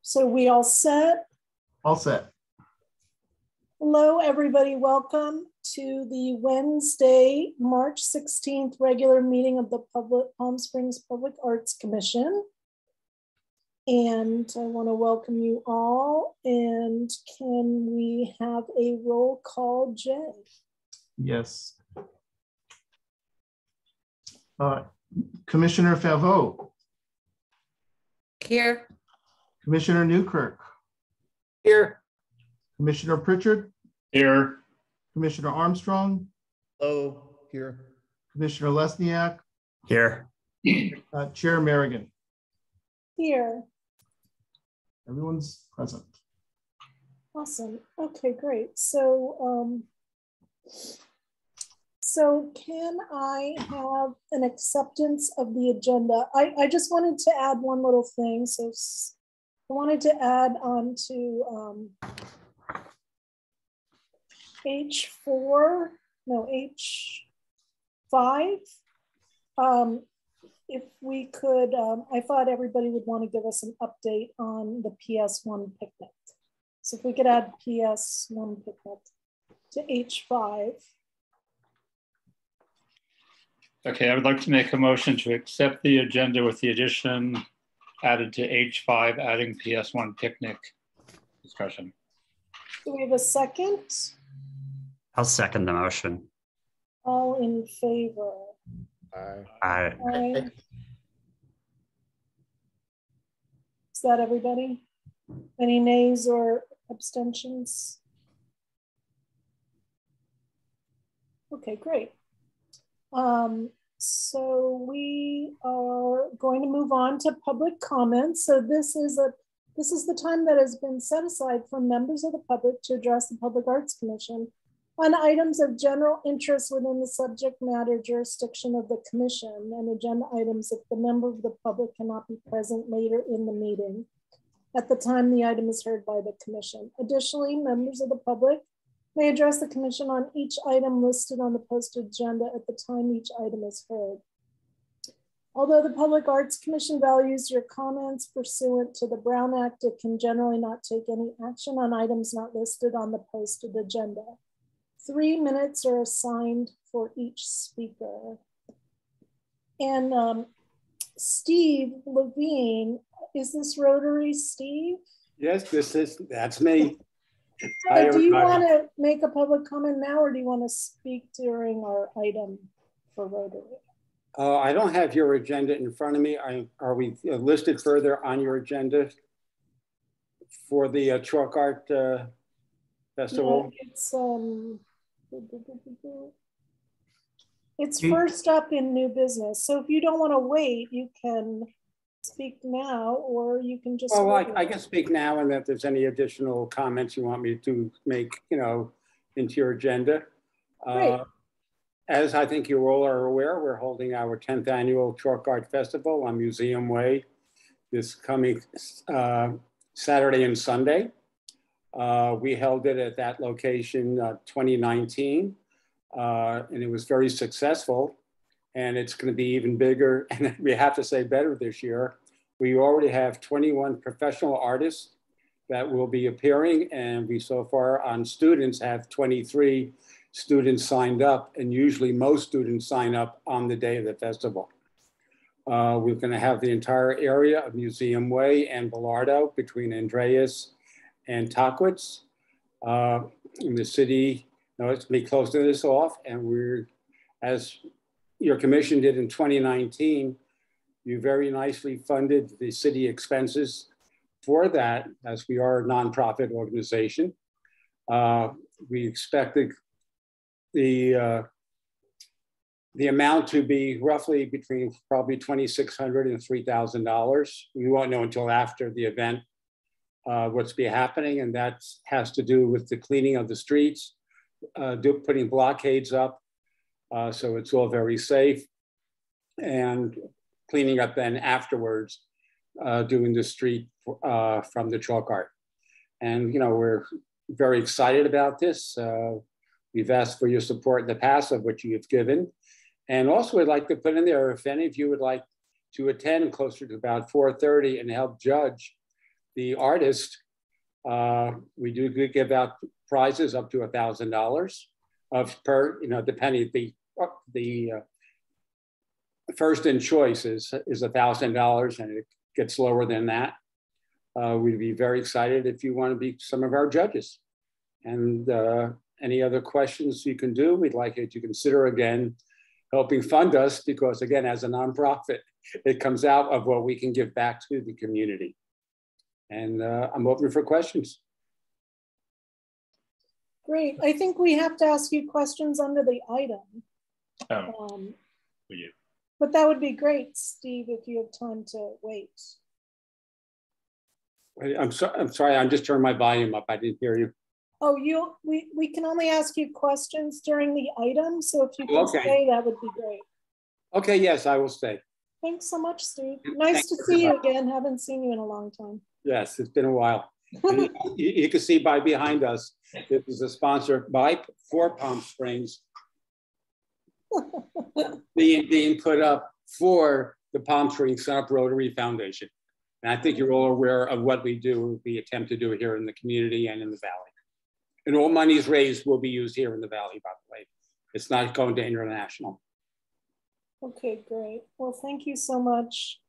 So we all set? All set. Hello, everybody. Welcome to the Wednesday, March 16th regular meeting of the Palm Springs Public Arts Commission. And I want to welcome you all. And can we have a roll call, Jay? Yes. Commissioner Favreau. Here. Commissioner Newkirk. Here. Commissioner Pritchard. Here. Commissioner Armstrong. Hello. Here. Commissioner Lesniak. Here. Chair Merrigan. Here. Everyone's present. Awesome. Okay, great. So can I have an acceptance of the agenda? I just wanted to add one little thing. So I wanted to add on to H5. If we could, I thought everybody would want to give us an update on the PS1 picnic. So if we could add PS1 picnic to H5. Okay, I would like to make a motion to accept the agenda with the addition added to H5, adding PS1 picnic discussion. Do we have a second? I'll second the motion. All in favor? Aye. Aye. Is that everybody? Any nays or abstentions? Okay, great. So we are going to move on to public comments. So this is the time that has been set aside for members of the public to address the Public Arts Commission on items of general interest within the subject matter jurisdiction of the commission, and agenda items if the member of the public cannot be present later in the meeting at the time the item is heard by the commission. Additionally, members of the public may address the commission on each item listed on the posted agenda at the time each item is heard. Although the Public Arts Commission values your comments pursuant to the Brown Act, it can generally not take any action on items not listed on the posted agenda. 3 minutes are assigned for each speaker. And Steve Levine, is this Rotary Steve? Yes, that's me. Do you want to make a public comment now, or do you want to speak during our item for Rotary? I don't have your agenda in front of me. Are we listed further on your agenda for the Chalk Art Festival? Yeah, it's first up in new business. So if you don't want to wait, you can speak now, or you can just. Well, I can speak now, and if there's any additional comments you want me to make, into your agenda. As I think you all are aware, we're holding our 10th annual Chalk Art Festival on Museum Way this coming Saturday and Sunday. We held it at that location 2019, and it was very successful. And it's going to be even bigger, and we have to say better this year. We already have 21 professional artists that will be appearing, and we so far on students have 23 students signed up, and usually most students sign up on the day of the festival. We're going to have the entire area of Museum Way and Bellardo between Andreas and Tockwitz. In the city, it's going to be closing this off, and we're, as your commission did in 2019, you very nicely funded the city expenses for that, as we are a nonprofit organization. We expected the amount to be roughly between probably $2,600 and $3,000. We won't know until after the event what's be happening, and that has to do with the cleaning of the streets, putting blockades up, so it's all very safe, and cleaning up then afterwards, doing the street from the chalk art. And we're very excited about this. We've asked for your support in the past, of which you have given. And also I'd like to put in there, if any of you would like to attend closer to about 4:30 and help judge the artist, we do give out prizes up to $1,000 of per, depending, the first in choice is $1,000, and it gets lower than that. We'd be very excited if you want to be some of our judges. And any other questions you can do, we'd like you to consider again helping fund us, because again, as a nonprofit, it comes out of what we can give back to the community. And I'm open for questions. Great. I think we have to ask you questions under the item. For you. But that would be great, Steve, if you have time to wait. I'm sorry, I'm just turning my volume up. I didn't hear you. Oh, we can only ask you questions during the item. So if you can stay, that would be great. Okay, yes, I will stay. Thanks so much, Steve. Nice to see you again. Haven't seen you in a long time. Yes, it's been a while. You can see by behind us, this is a sponsor for Palm Springs being put up for the Palm Springs Sunup Rotary Foundation. And I think you're all aware of what we do, we attempt to do here in the community and in the Valley. And all monies raised will be used here in the Valley, by the way. It's not going to international. Okay, great. Well, thank you so much.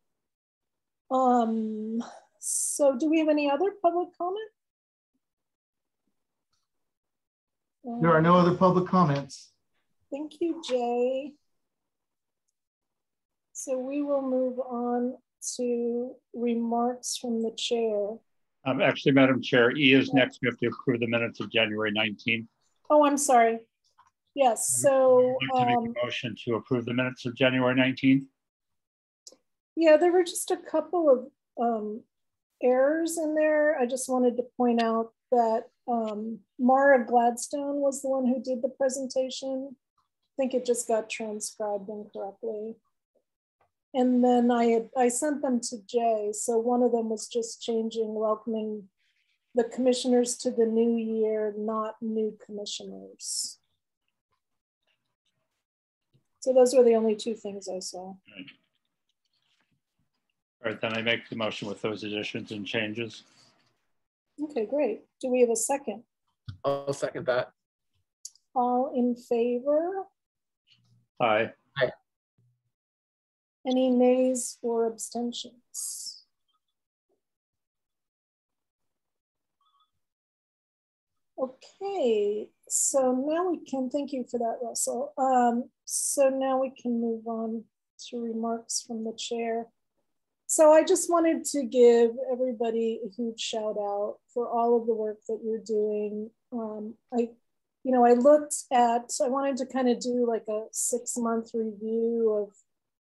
So do we have any other public comment? There are no other public comments. Thank you, Jay. So we will move on to remarks from the chair. Actually, Madam Chair, E is next. We have to approve the minutes of January 19th. Oh, I'm sorry. Yes, so I'd like to make a motion to approve the minutes of January 19th. Yeah, there were just a couple of errors in there. I just wanted to point out that Mara Gladstone was the one who did the presentation. I think it just got transcribed incorrectly. And then I sent them to Jay. So one of them was just changing, welcoming the commissioners to the new year, not new commissioners. So those were the only two things I saw. All right, then I make the motion with those additions and changes. Okay, great. Do we have a second? I'll second that. All in favor? Aye. Aye. Any nays or abstentions? Okay, so now we can, thank you for that, Russell. So now we can move on to remarks from the chair. So I just wanted to give everybody a huge shout out for all of the work that you're doing. I looked at, I wanted to kind of do like a 6-month review of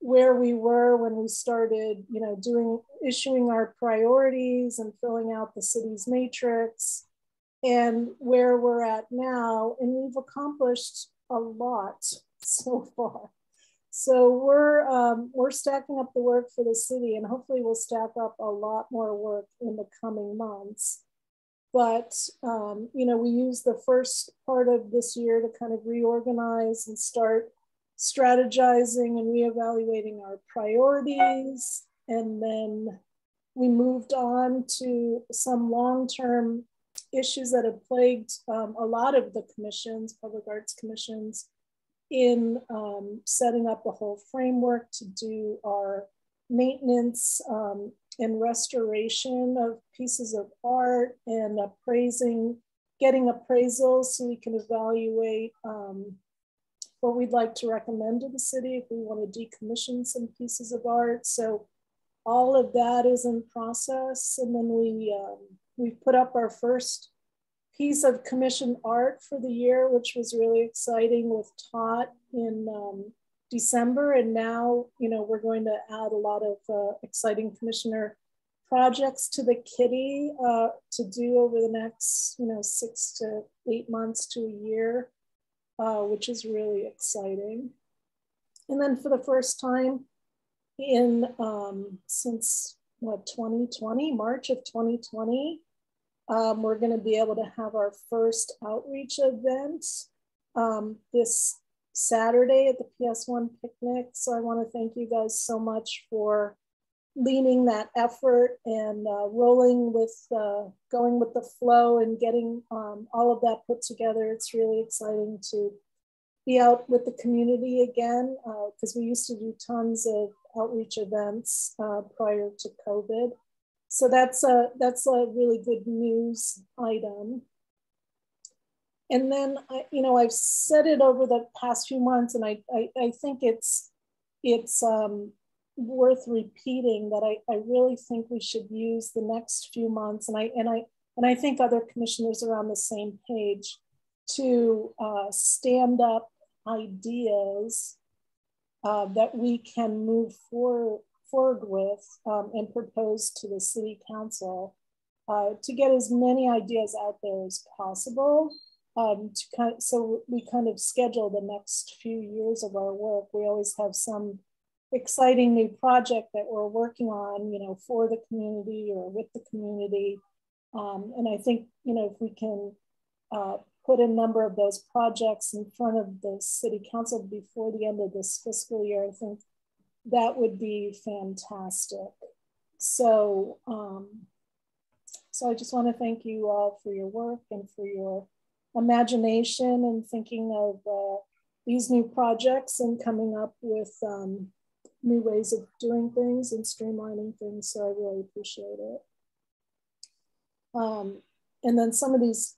where we were when we started, issuing our priorities and filling out the city's matrix, and where we're at now. And we've accomplished a lot so far. So we're stacking up the work for the city, and hopefully we'll stack up a lot more work in the coming months. But, we use the first part of this year to kind of reorganize and start strategizing and reevaluating our priorities. And then we moved on to some long-term issues that have plagued a lot of the commissions, public arts commissions, in setting up a whole framework to do our maintenance and restoration of pieces of art, and getting appraisals so we can evaluate what we'd like to recommend to the city if we want to decommission some pieces of art. So all of that is in process. And then we put up our first piece of commissioned art for the year, which was really exciting, with Tot in December. And now, we're going to add a lot of exciting commissioner projects to the kitty to do over the next, 6 to 8 months to a year, which is really exciting. And then for the first time since 2020, March of 2020, we're going to be able to have our first outreach event this Saturday at the PS1 picnic. So I want to thank you guys so much for leading that effort and rolling with, going with the flow and getting all of that put together. It's really exciting to be out with the community again, because we used to do tons of outreach events prior to COVID. So that's a really good news item. And then, you know, I've said it over the past few months, and I think it's worth repeating that I really think we should use the next few months, and I think other commissioners are on the same page, to stand up ideas that we can move forward with and propose to the city council to get as many ideas out there as possible. So we kind of schedule the next few years of our work. We always have some exciting new project that we're working on, you know, for the community or with the community. And I think, you know, if we can put a number of those projects in front of the city council before the end of this fiscal year, I think that would be fantastic. So, so I just want to thank you all for your work and for your imagination and thinking of these new projects and coming up with new ways of doing things and streamlining things. So I really appreciate it. And then some of these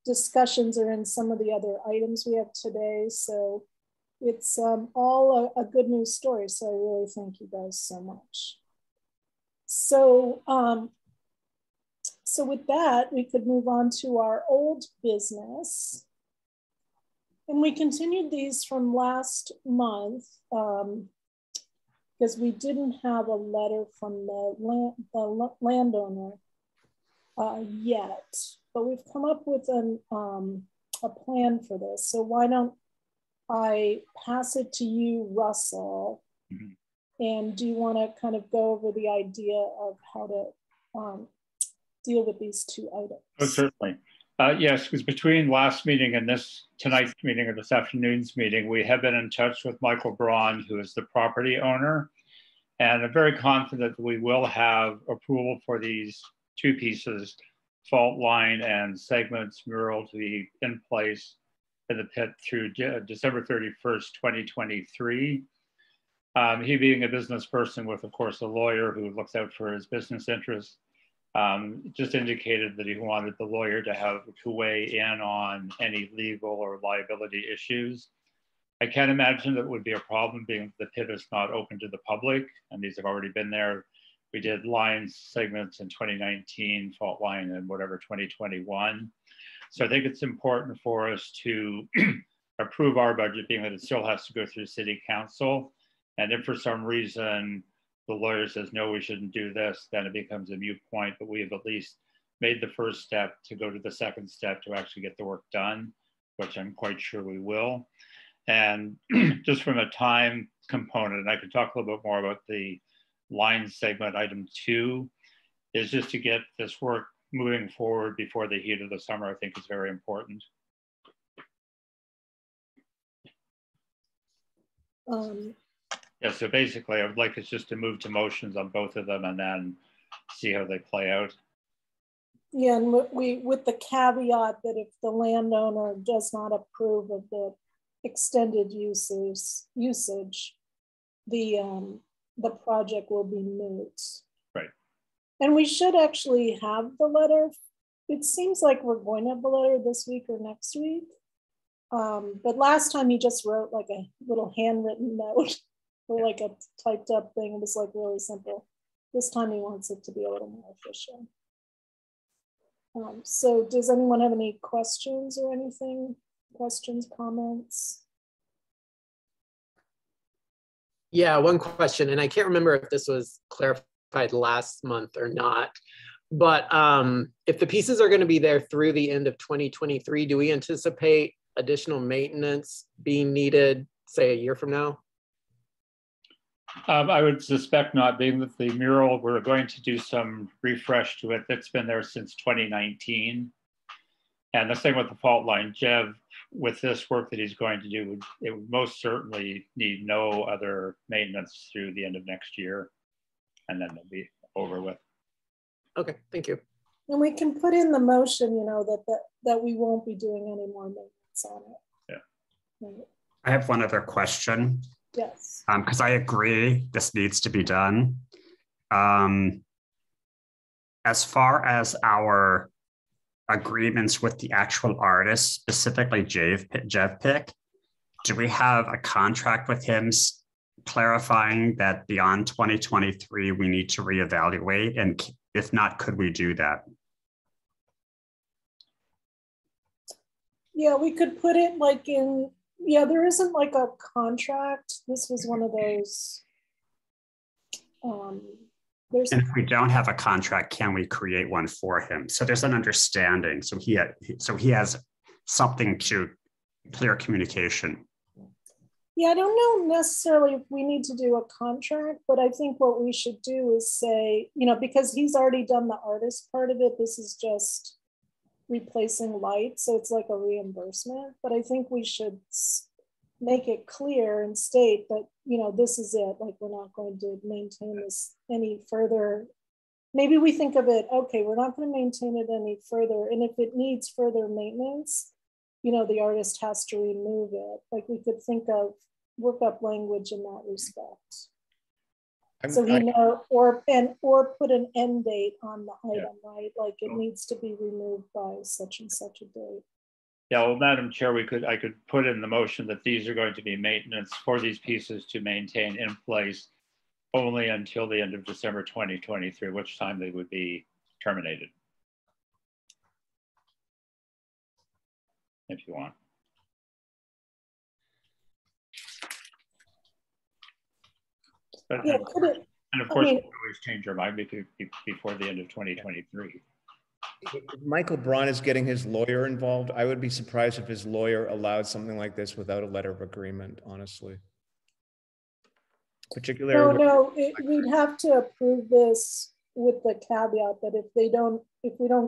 discussions are in some of the other items we have today. So it's all a good news story. So I really thank you guys so much. So, so with that, we could move on to our old business. And we continued these from last month because we didn't have a letter from the landowner yet, but we've come up with a plan for this. So why don't I pass it to you, Russell? Mm-hmm. And do you want to kind of go over the idea of how to deal with these two items? Oh, certainly. Yes, because between last meeting and tonight's meeting or this afternoon's meeting, we have been in touch with Michael Braun, who is the property owner. And I'm very confident that we will have approval for these two pieces, fault line and segments mural, to be in place in the pit through December 31st, 2023. He being a business person with, of course, a lawyer who looks out for his business interests, just indicated that he wanted the lawyer to weigh in on any legal or liability issues. I can't imagine that would be a problem, being the pit is not open to the public, and these have already been there. We did line segments in 2019, fault line in whatever 2021. So I think it's important for us to approve our budget, being that it still has to go through city council. And if for some reason the lawyer says, no, we shouldn't do this, then it becomes a moot point, but we have at least made the first step to go to the second step to actually get the work done, which I'm quite sure we will. And just from a time component, I could talk a little bit more about the line segment item 2, is just to get this work moving forward before the heat of the summer. I think is very important. Yeah, so basically I would like us just to move to motions on both of them and then see how they play out. Yeah, and with the caveat that if the landowner does not approve of the extended usage, the project will be moot. Right. And we should actually have the letter. It seems like we're going to have the letter this week or next week. But last time he just wrote like a little handwritten note or like a typed up thing. It was like really simple. This time he wants it to be a little more official. So does anyone have any questions or anything? Questions, comments? Yeah, one question, and I can't remember if this was clarified last month or not, but if the pieces are going to be there through the end of 2023, do we anticipate additional maintenance being needed, say, a year from now? I would suspect not, being that the mural, we're going to do some refresh to it. That's been there since 2019. And the same with the fault line. Jeff, with this work that he's going to do, it would most certainly need no other maintenance through the end of next year. And then they'll be over with. Okay, thank you. And we can put in the motion, you know, that we won't be doing any more maintenance on it. Yeah. Right. I have one other question. Yes. Because I agree this needs to be done. As far as our agreements with the actual artist, specifically JevPick, do we have a contract with him clarifying that beyond 2023 we need to reevaluate? And if not, could we do that? Yeah, we could put it like in, yeah, there isn't like a contract. This was one of those. And if we don't have a contract, can we create one for him? So there's an understanding. So he has something to clear communication. Yeah, I don't know necessarily if we need to do a contract, but I think what we should do is say, you know, because he's already done the artist part of it, this is just replacing lights. So it's like a reimbursement, but I think we should make it clear and state that, you know, this is it. Like, we're not going to maintain this any further. Maybe we think of it, okay, we're not going to maintain it any further. And if it needs further maintenance, you know, the artist has to remove it. Like, we could think of work up language in that respect. So he know, or put an end date on the item, right? Like, it needs to be removed by such and such a date. Yeah, well, Madam Chair, I could put in the motion that these are going to be maintenance for these pieces to maintain in place only until the end of December 2023, which time they would be terminated. If you want. But, yeah, and of course, we can always change our mind before the end of 2023. Michael Braun is getting his lawyer involved. I would be surprised if his lawyer allowed something like this without a letter of agreement, honestly. Particularly. No, we'd have to approve this with the caveat that if we don't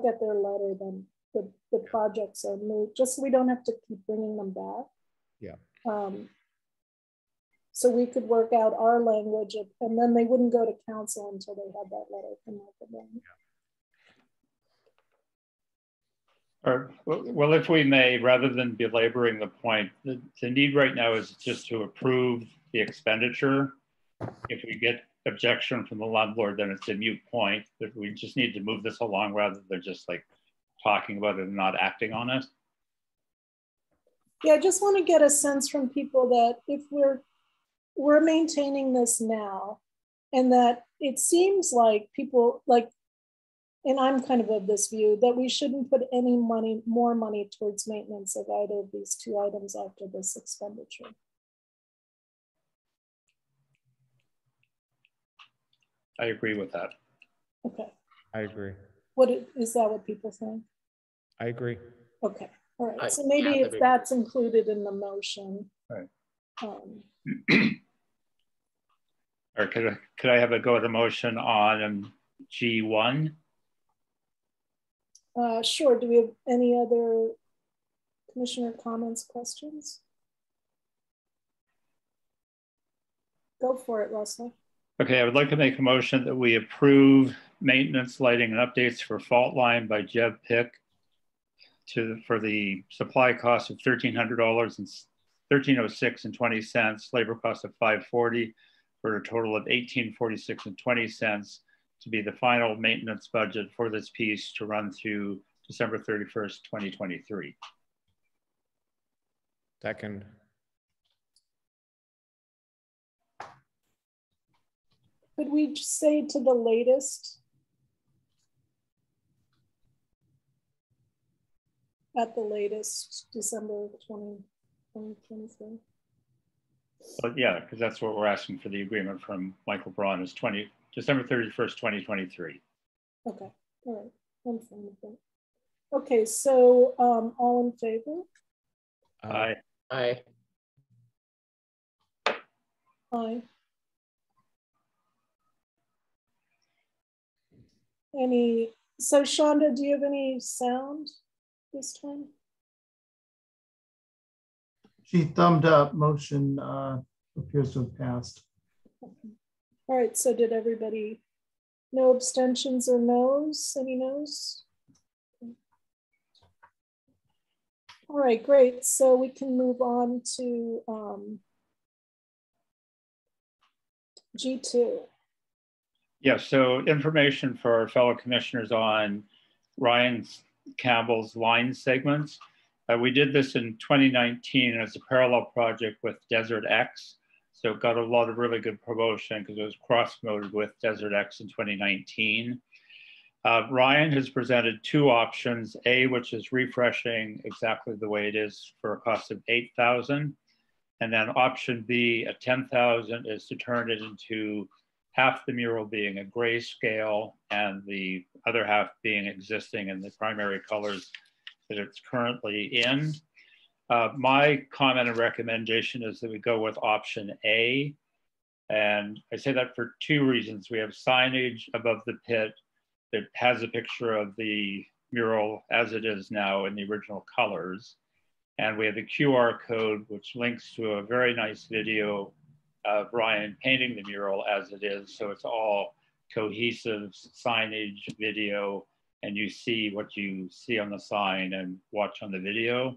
get their letter, then the projects are moved, just so we don't have to keep bringing them back. Yeah. So we could work out our language, and then they wouldn't go to council until they had that letter from Michael Braun. Yeah. Or, well, if we may, rather than belaboring the point, the need right now is just to approve the expenditure. If we get objection from the landlord, then it's a moot point. But we just need to move this along rather than just like talking about it and not acting on it. Yeah, I just want to get a sense from people that if we're maintaining this now, and that it seems like people like, and I'm kind of this view, that we shouldn't put any more money towards maintenance of either of these two items after this expenditure. I agree with that. Okay. I agree. Is that what people think? I agree. Okay. All right. So maybe if that's included in the motion. Right. Or could I have a go at the motion on G1? Sure. Do we have any other commissioner comments, questions? Go for it, Russell. Okay, I would like to make a motion that we approve maintenance, lighting, and updates for fault line by JevPick for the supply cost of $1,300 and $1,306.20, labor cost of $540 for a total of $1,846.20 to be the final maintenance budget for this piece to run through December 31st, 2023. Second. Could we just say to the latest? At the latest, December 2023. But yeah, because that's what we're asking for the agreement from Michael Braun is December 31st, 2023. Okay, all right, I'm fine with that. Okay, so all in favor? Aye. Aye. Aye. So Shonda, do you have any sound? this time? She thumbed up. Motion appears to have passed. All right, so did everybody, no abstentions or no's? Any no's? All right, great. So we can move on to G2. Yes, so information for our fellow commissioners on Ryan Campbell's line segments. We did this in 2019 as a parallel project with Desert X. So it got a lot of really good promotion because it was cross-promoted with Desert X in 2019. Ryan has presented two options, A, which is refreshing exactly the way it is for a cost of $8,000. And then option B at $10,000 is to turn it into half the mural being a grayscale and the other half being existing in the primary colors that it's currently in. My comment and recommendation is that we go with option A. And I say that for two reasons. We have signage above the pit that has a picture of the mural as it is now in the original colors. And we have a QR code, which links to a very nice video of Ryan painting the mural as it is. So it's all cohesive signage, video, and you see what you see on the sign and watch on the video.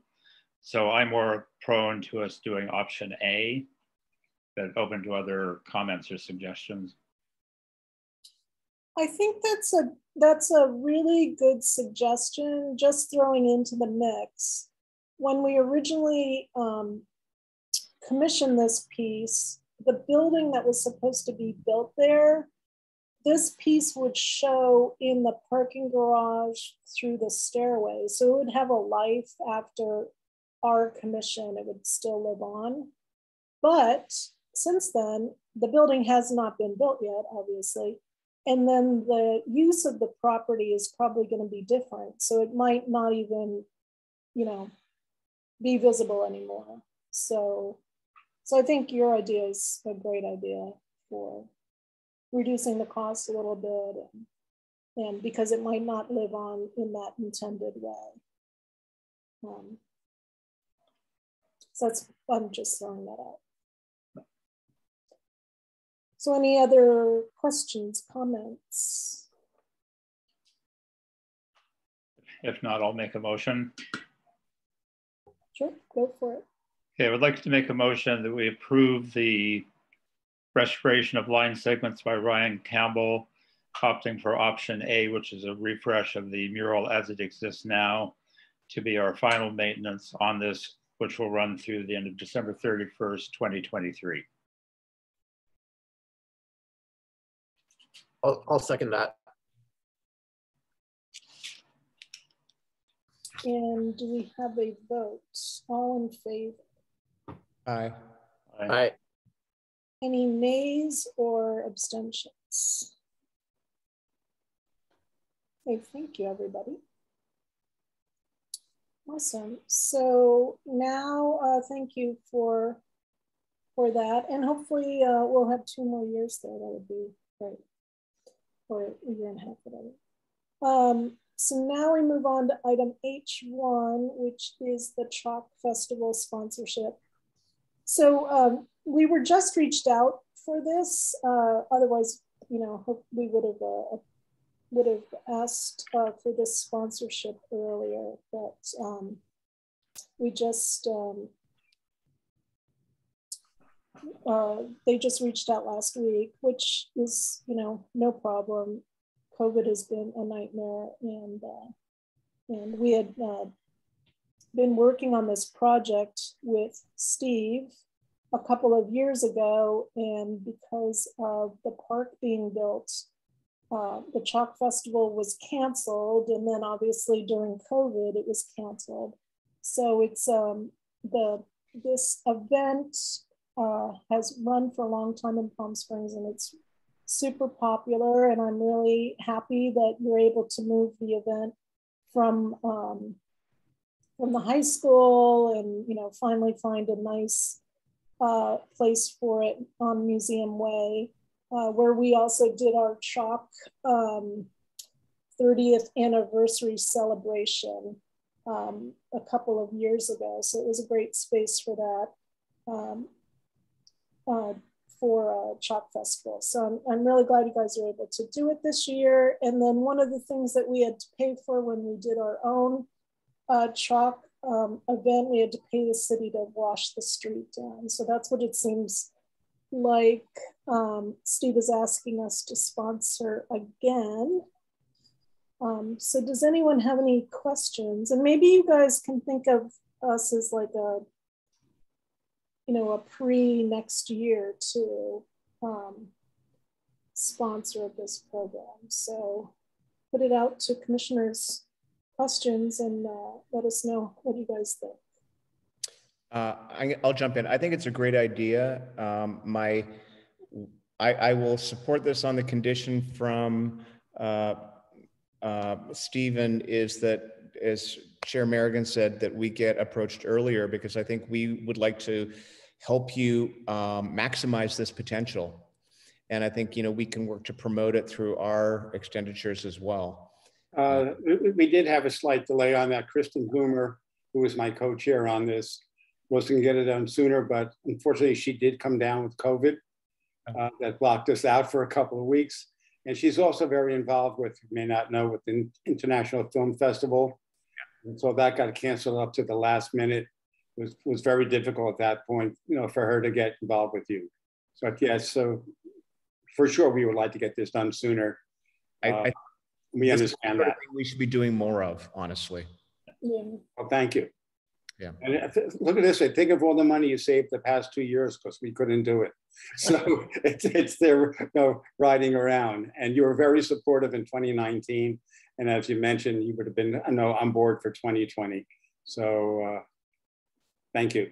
So I'm more prone to us doing option A, but open to other comments or suggestions. I think that's a really good suggestion, just throwing into the mix. When we originally commissioned this piece, the building that was supposed to be built there, this piece would show in the parking garage through the stairway. So it would have a life after our commission, it would still live on. But since then, the building has not been built yet, obviously. And then the use of the property is probably going to be different. So it might not even, be visible anymore. So I think your idea is a great idea for reducing the cost a little bit, and because it might not live on in that intended way. So I'm just throwing that out. So any other questions, comments? If not, I'll make a motion. Sure, go for it. Okay, I would like to make a motion that we approve the restoration of line segments by Ryan Campbell, opting for option A, which is a refresh of the mural as it exists now, to be our final maintenance on this, which will run through the end of December 31st, 2023. I'll second that. And do we have a vote? All in favor? Aye. Aye. Any nays or abstentions? Okay, thank you, everybody. Awesome. So now, thank you for that, and hopefully we'll have 2 more years there. That would be great, or a year and a half, whatever. So now we move on to item H1, which is the Chalk Festival sponsorship. So we were just reached out for this. Otherwise, we would have asked for this sponsorship earlier, but we just they just reached out last week, which is no problem. COVID has been a nightmare, and we had been working on this project with Steve a couple of years ago, and because of the park being built, the Chalk Festival was canceled, and then obviously during COVID it was canceled. So it's this event has run for a long time in Palm Springs, and it's super popular, and I'm really happy that you're able to move the event from the high school and finally find a nice place for it on Museum Way, where we also did our Chalk 30th anniversary celebration a couple of years ago. So it was a great space for that, for Chalk Festival. So I'm really glad you guys are able to do it this year. And then one of the things that we had to pay for when we did our own chalk event, we had to pay the city to wash the street down. So that's what it seems like Steve is asking us to sponsor again. So does anyone have any questions? And maybe you guys can think of us as like a, you know, a pre-next year to sponsor this program. So put it out to commissioners' questions and let us know what you guys think. I'll jump in. I think it's a great idea. I will support this on the condition from Stephen is that, as Chair Merrigan said, that we get approached earlier, because I think we would like to help you maximize this potential. And I think, you know, we can work to promote it through our expenditures as well. We did have a slight delay on that. Kristen Boomer, who was my co-chair on this, was going to get it done sooner, but unfortunately she did come down with COVID. That blocked us out for a couple of weeks. And she's also very involved with, you may not know, with the International Film Festival. And so that got canceled up to the last minute. It was very difficult at that point, you know, for her to get involved with you. So yes, so for sure we would like to get this done sooner. We understand that. We should be doing more of, honestly. Yeah. Well, thank you. Yeah. And look at this, I think of all the money you saved the past 2 years because we couldn't do it. So it's there, you know, riding around. And you were very supportive in 2019. And as you mentioned, you would have been, I know, on board for 2020. So thank you.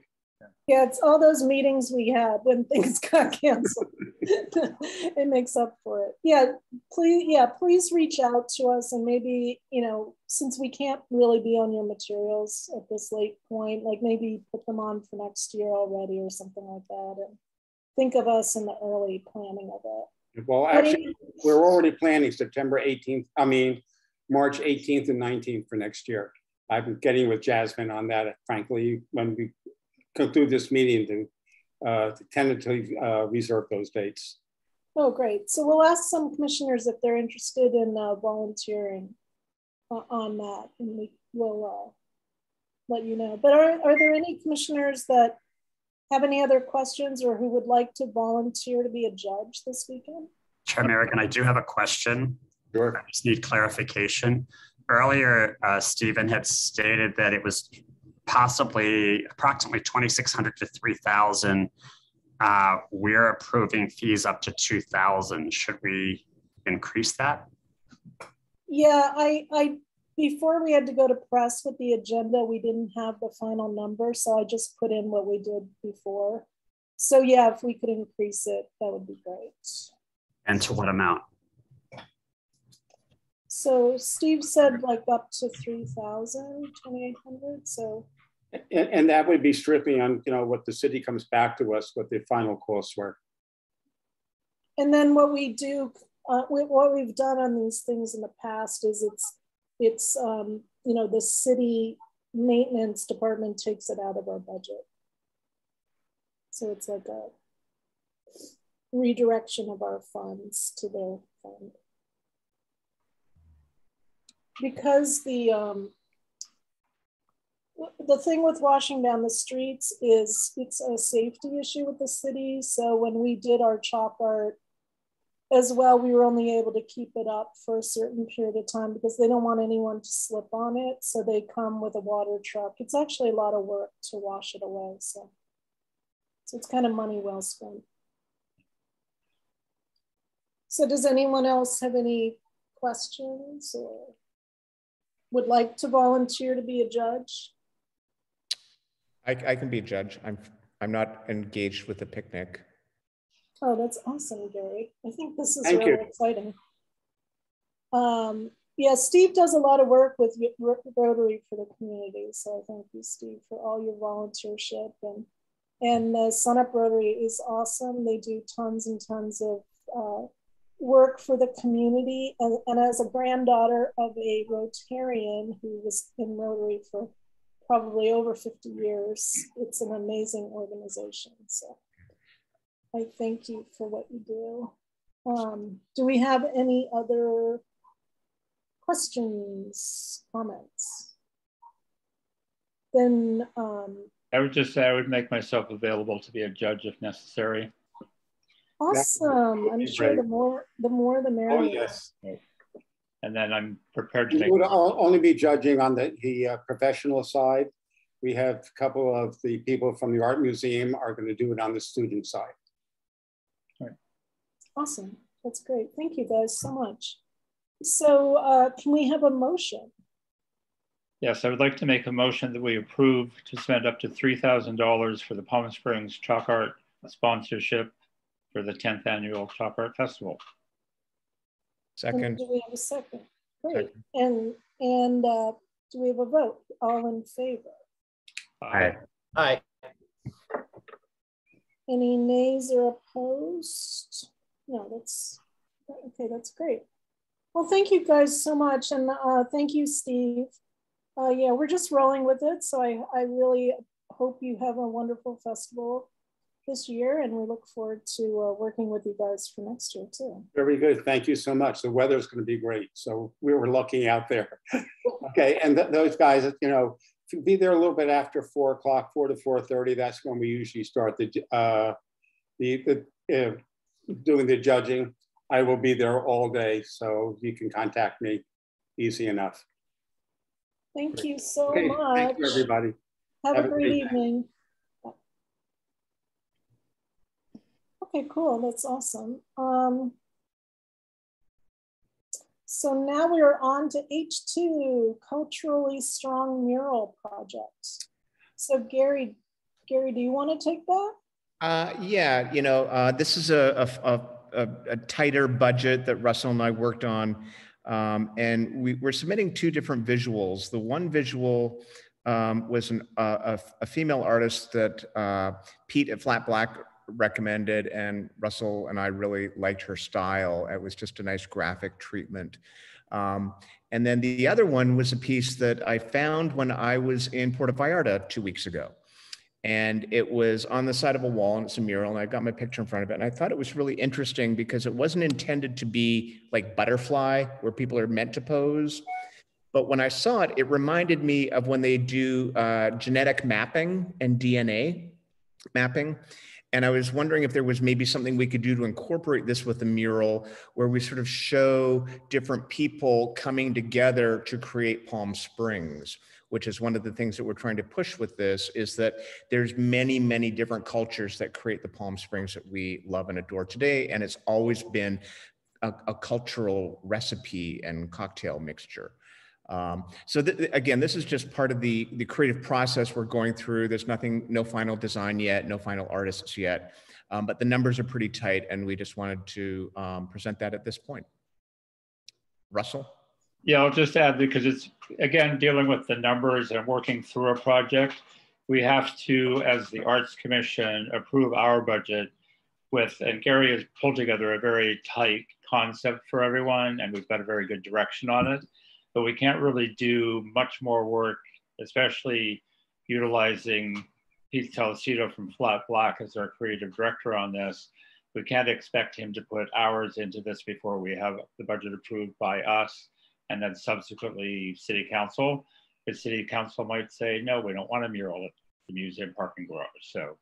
Yeah, it's all those meetings we had when things got canceled. It makes up for it. Yeah, please reach out to us, and maybe, you know, since we can't really be on your materials at this late point, like maybe put them on for next year already or something like that, and think of us in the early planning of it. Well, actually, we're already planning March 18th and 19th for next year. I'm getting with Jasmine on that, frankly, when we conclude this meeting to tentatively reserve those dates. Oh, great. So we'll ask some commissioners if they're interested in volunteering on that, and we will let you know. But are there any commissioners that have any other questions or who would like to volunteer to be a judge this weekend? Chair Merrigan, I do have a question. Sure. I just need clarification. Earlier, Stephen had stated that it was possibly approximately 2,600 to 3,000. We're approving fees up to 2,000. Should we increase that? Yeah, I before we had to go to press with the agenda, we didn't have the final number, so I just put in what we did before. So yeah, if we could increase it, that would be great. And to what amount? So Steve said like up to 3,000, 2,800. So. And that would be strictly on, you know, what the city comes back to us, what the final costs were. And then what we do, what we've done on these things in the past is it's you know, the city maintenance department takes it out of our budget. So it's like a redirection of our funds to their fund. Because the thing with washing down the streets is it's a safety issue with the city. So when we did our chalk art as well, we were only able to keep it up for a certain period of time because they don't want anyone to slip on it. So they come with a water truck. It's actually a lot of work to wash it away. So it's kind of money well spent. So does anyone else have any questions or would like to volunteer to be a judge? I can be a judge. I'm not engaged with the picnic. Oh, that's awesome, Gary. I think this is Thank really you. exciting. Yeah, Steve does a lot of work with Rotary for the community. So thank you, Steve, for all your volunteership. And the Sun Up Rotary is awesome. They do tons and tons of work for the community, and as a granddaughter of a Rotarian who was in Rotary for probably over 50 years, it's an amazing organization. So I thank you for what you do. Do we have any other questions, comments? Then I would just say I would make myself available to be a judge if necessary. awesome. I'm sure the more the merrier. Oh, yes. And then I'm prepared to We make. would only be judging on the professional side. We have a couple of the people from the art museum are going to do it on the student side. Right. Awesome. That's great. Thank you guys so much. So can we have a motion? Yes, I would like to make a motion that we approve to spend up to $3,000 for the Palm Springs Chalk Art sponsorship for the 10th annual Chalk Art Festival. Second. And do we have a second? Great. Second. And do we have a vote? All in favor? Aye. Aye. Any nays or opposed? No, that's okay. That's great. Well, thank you guys so much. And thank you, Steve. Yeah, we're just rolling with it. So I really hope you have a wonderful festival this year, and we look forward to working with you guys for next year too. Very good. Thank you so much. The weather's going to be great. So we were lucky out there. Okay. And those guys, you know, be there a little bit after 4 o'clock, 4 to 4:30. That's when we usually start doing the judging. I will be there all day, so you can contact me easy enough. Thank you so Okay, much. thank you, everybody. Have a great evening. Okay, cool. That's awesome. So now we are on to H2, Culturally Strong Mural Project. So Gary, do you want to take that? Yeah, you know, this is a tighter budget that Russell and I worked on. And we're submitting 2 different visuals. The one visual was a female artist that Pete at Flat Black recommended, and Russell and I really liked her style. It was just a nice graphic treatment. And then the other one was a piece that I found when I was in Puerto Vallarta 2 weeks ago. And it was on the side of a wall, and it's a mural, and I got my picture in front of it. And I thought it was really interesting because it wasn't intended to be like Butterfly, where people are meant to pose. But when I saw it, it reminded me of when they do genetic mapping and DNA mapping. And I was wondering if there was maybe something we could do to incorporate this with the mural, where we sort of show different people coming together to create Palm Springs, which is one of the things that we're trying to push with this, is that there's many, many different cultures that create the Palm Springs that we love and adore today. And it's always been a cultural recipe and cocktail mixture. So again, this is just part of the creative process we're going through. There's no final design yet, no final artists yet, but the numbers are pretty tight, and we just wanted to present that at this point. Russell? Yeah, I'll just add, because it's, again, dealing with the numbers and working through a project, we have to, as the Arts Commission, approve our budget and Gary has pulled together a very tight concept for everyone, and we've got a very good direction on it. But we can't really do much more work, especially utilizing Pete Telecito from Flat Black as our creative director on this. We can't expect him to put hours into this before we have the budget approved by us and then subsequently City Council. Because City Council might say, no, we don't want a mural at the museum parking garage. So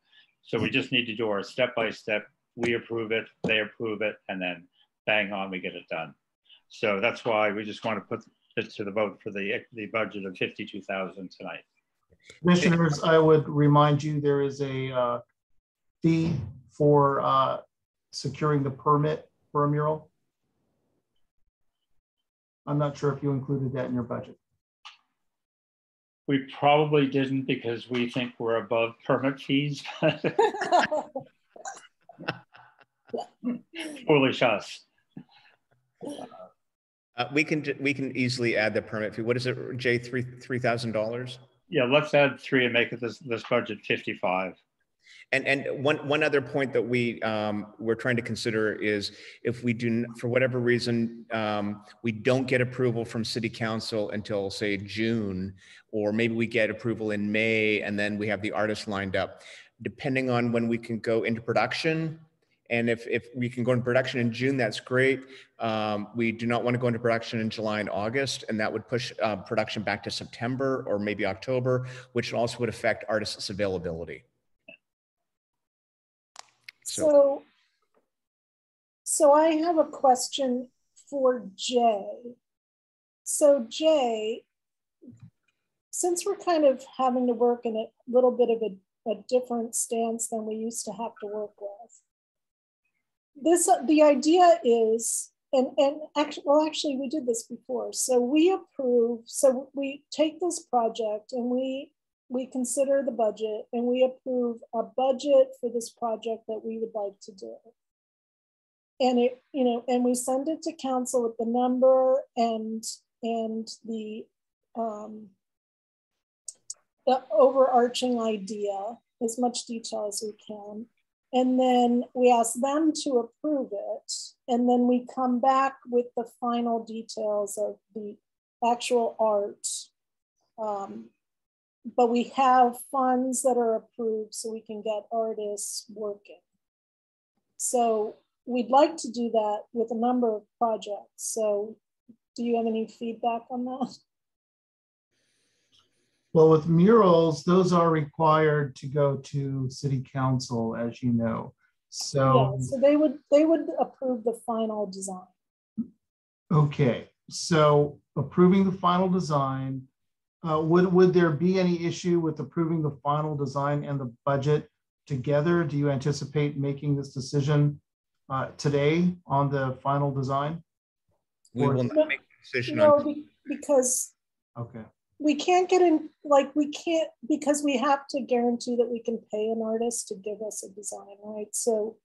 we just need to do our step-by-step. We approve it, they approve it, and then bang on, we get it done. So that's why we just want to put it to the vote for the budget of $52,000 tonight. Commissioners, I would remind you there is a fee for securing the permit for a mural. I'm not sure if you included that in your budget. We probably didn't, because we think we're above permit fees. Foolish us. We can easily add the permit fee. What is it, Jay? $3,000? Yeah, let's add 3 and make it this budget 55. And one other point that we're trying to consider is if we do, for whatever reason, we don't get approval from City Council until say June, or maybe we get approval in May and then we have the artist lined up, depending on when we can go into production. And if we can go into production in June, that's great. We do not want to go into production in July and August, and that would push production back to September or maybe October, which also would affect artists' availability. So I have a question for Jay. So Jay, since we're kind of having to work in a little bit of a different stance than we used to have to work with, the idea is, actually we did this before. So we take this project and we consider the budget and we approve a budget for this project that we would like to do. And and we send it to council with the number and the overarching idea, as much detail as we can. And then we ask them to approve it. And then we come back with the final details of the actual art. But we have funds that are approved so we can get artists working. So we'd like to do that with a number of projects. So do you have any feedback on that? Well, with murals, those are required to go to City Council, as you know. So, yeah, so they would approve the final design. Okay, so approving the final design, would there be any issue with approving the final design and the budget together? Do you anticipate making this decision today on the final design? We will not make a decision on. Because okay. We can't get in, because we have to guarantee that we can pay an artist to give us a design, right? So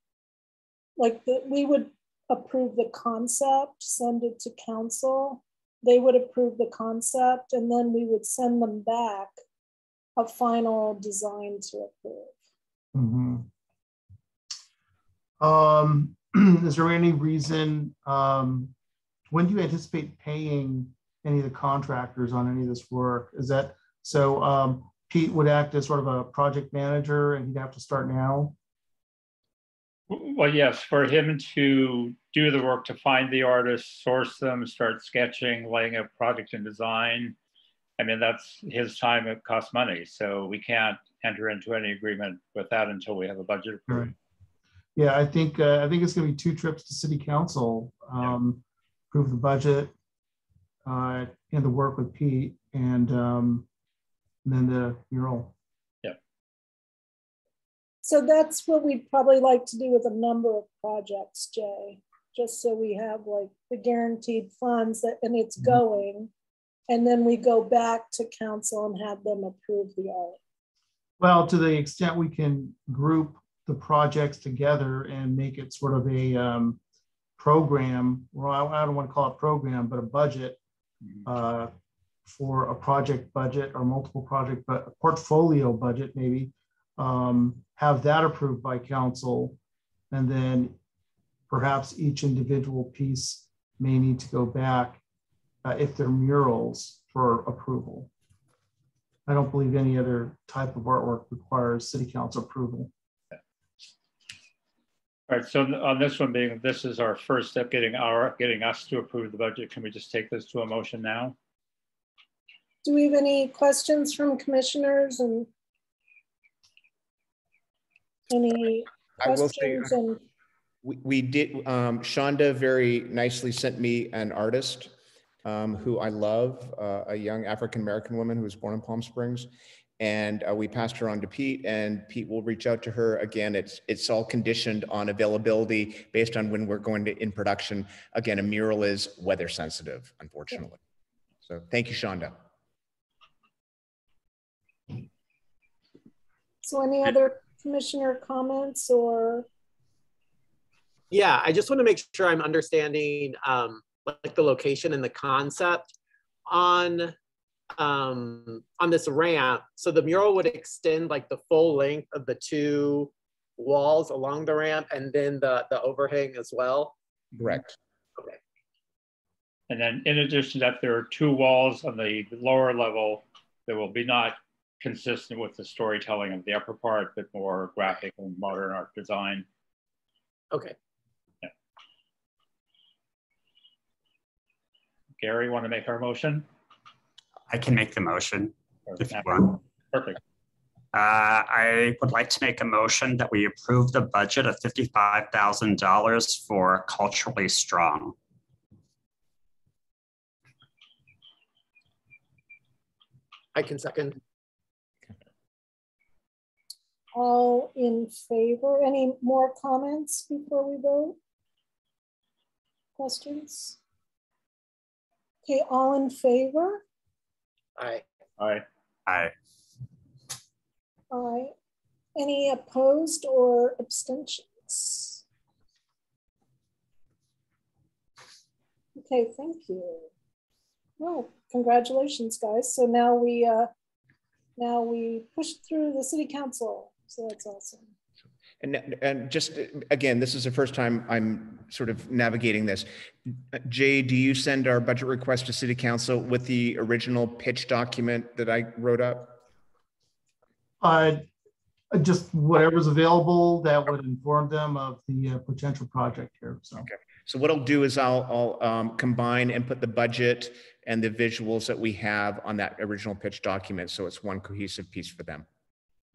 we would approve the concept, send it to council. They would approve the concept, and then we would send them back a final design to approve. Mm-hmm. Is there any reason, when do you anticipate paying any of the contractors on any of this work? Is that, so Pete would act as sort of a project manager and he'd have to start now? Well, yes, for him to do the work, to find the artists, source them, start sketching, laying out project and design. I mean, that's his time, it costs money. So we can't enter into any agreement with that until we have a budget approved. Right. Yeah, I think it's gonna be 2 trips to City Council, approve the budget, and the work with Pete, and then the mural. Yeah. So that's what we'd probably like to do with a number of projects, Jay, just so we have the guaranteed funds and it's going, and then we go back to council and have them approve the art. Well, to the extent we can group the projects together and make it sort of a program, well, I don't want to call it program, but a budget, for a project budget or multiple project, but a portfolio budget maybe, have that approved by council, and then perhaps each individual piece may need to go back if they're murals for approval. I don't believe any other type of artwork requires City Council approval. All right, so on this one being, this is our first step, getting us to approve the budget. Can we just take this to a motion now? Do we have any questions from commissioners and any questions? We did, Shonda very nicely sent me an artist who I love, a young African-American woman who was born in Palm Springs. And we passed her on to Pete, and Pete will reach out to her. Again, it's all conditioned on availability based on when we're going to in production. Again, a mural is weather sensitive, unfortunately. So thank you, Shonda. So any other commissioner comments or? Yeah, I just want to make sure I'm understanding the location and the concept on on this ramp, so the mural would extend like the full length of the 2 walls along the ramp and then the overhang as well? Correct. Okay. And then in addition to that, there are 2 walls on the lower level that will be not consistent with the storytelling of the upper part, but more graphic and modern art design. Okay. Yeah. Gary, want to make our motion? I can make the motion Or if you want. Perfect. I would like to make a motion that we approve the budget of $55,000 for Culturally Strong. I can second. All in favor? Any more comments before we vote? Questions? Okay, all in favor? Aye. Aye. Aye. Aye. Any opposed or abstentions? Okay, thank you. Well, congratulations, guys. So now we push through the city council. So that's awesome. And just again, this is the first time I'm sort of navigating this. Jay, do you send our budget request to city council with the original pitch document that I wrote up? Just whatever's available that would inform them of the potential project here. So. Okay. So what I'll do is I'll combine and put the budget and the visuals that we have on that original pitch document, so it's one cohesive piece for them.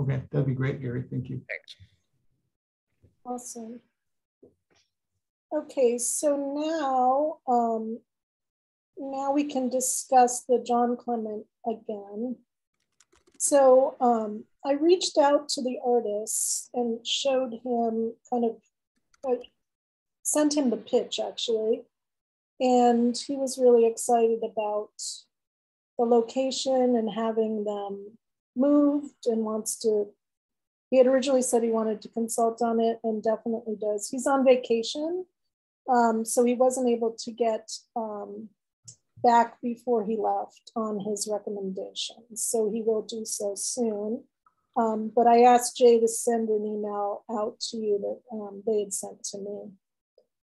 Okay, that'd be great, Gary. Thank you. Thanks. Awesome. Okay, so now we can discuss the John Clement again. So I reached out to the artist and showed him sent him the pitch actually. And he was really excited about the location and having them moved and he had originally said he wanted to consult on it and definitely does. He's on vacation, so he wasn't able to get back before he left on his recommendations. So he will do so soon. But I asked Jay to send an email out to you that they had sent to me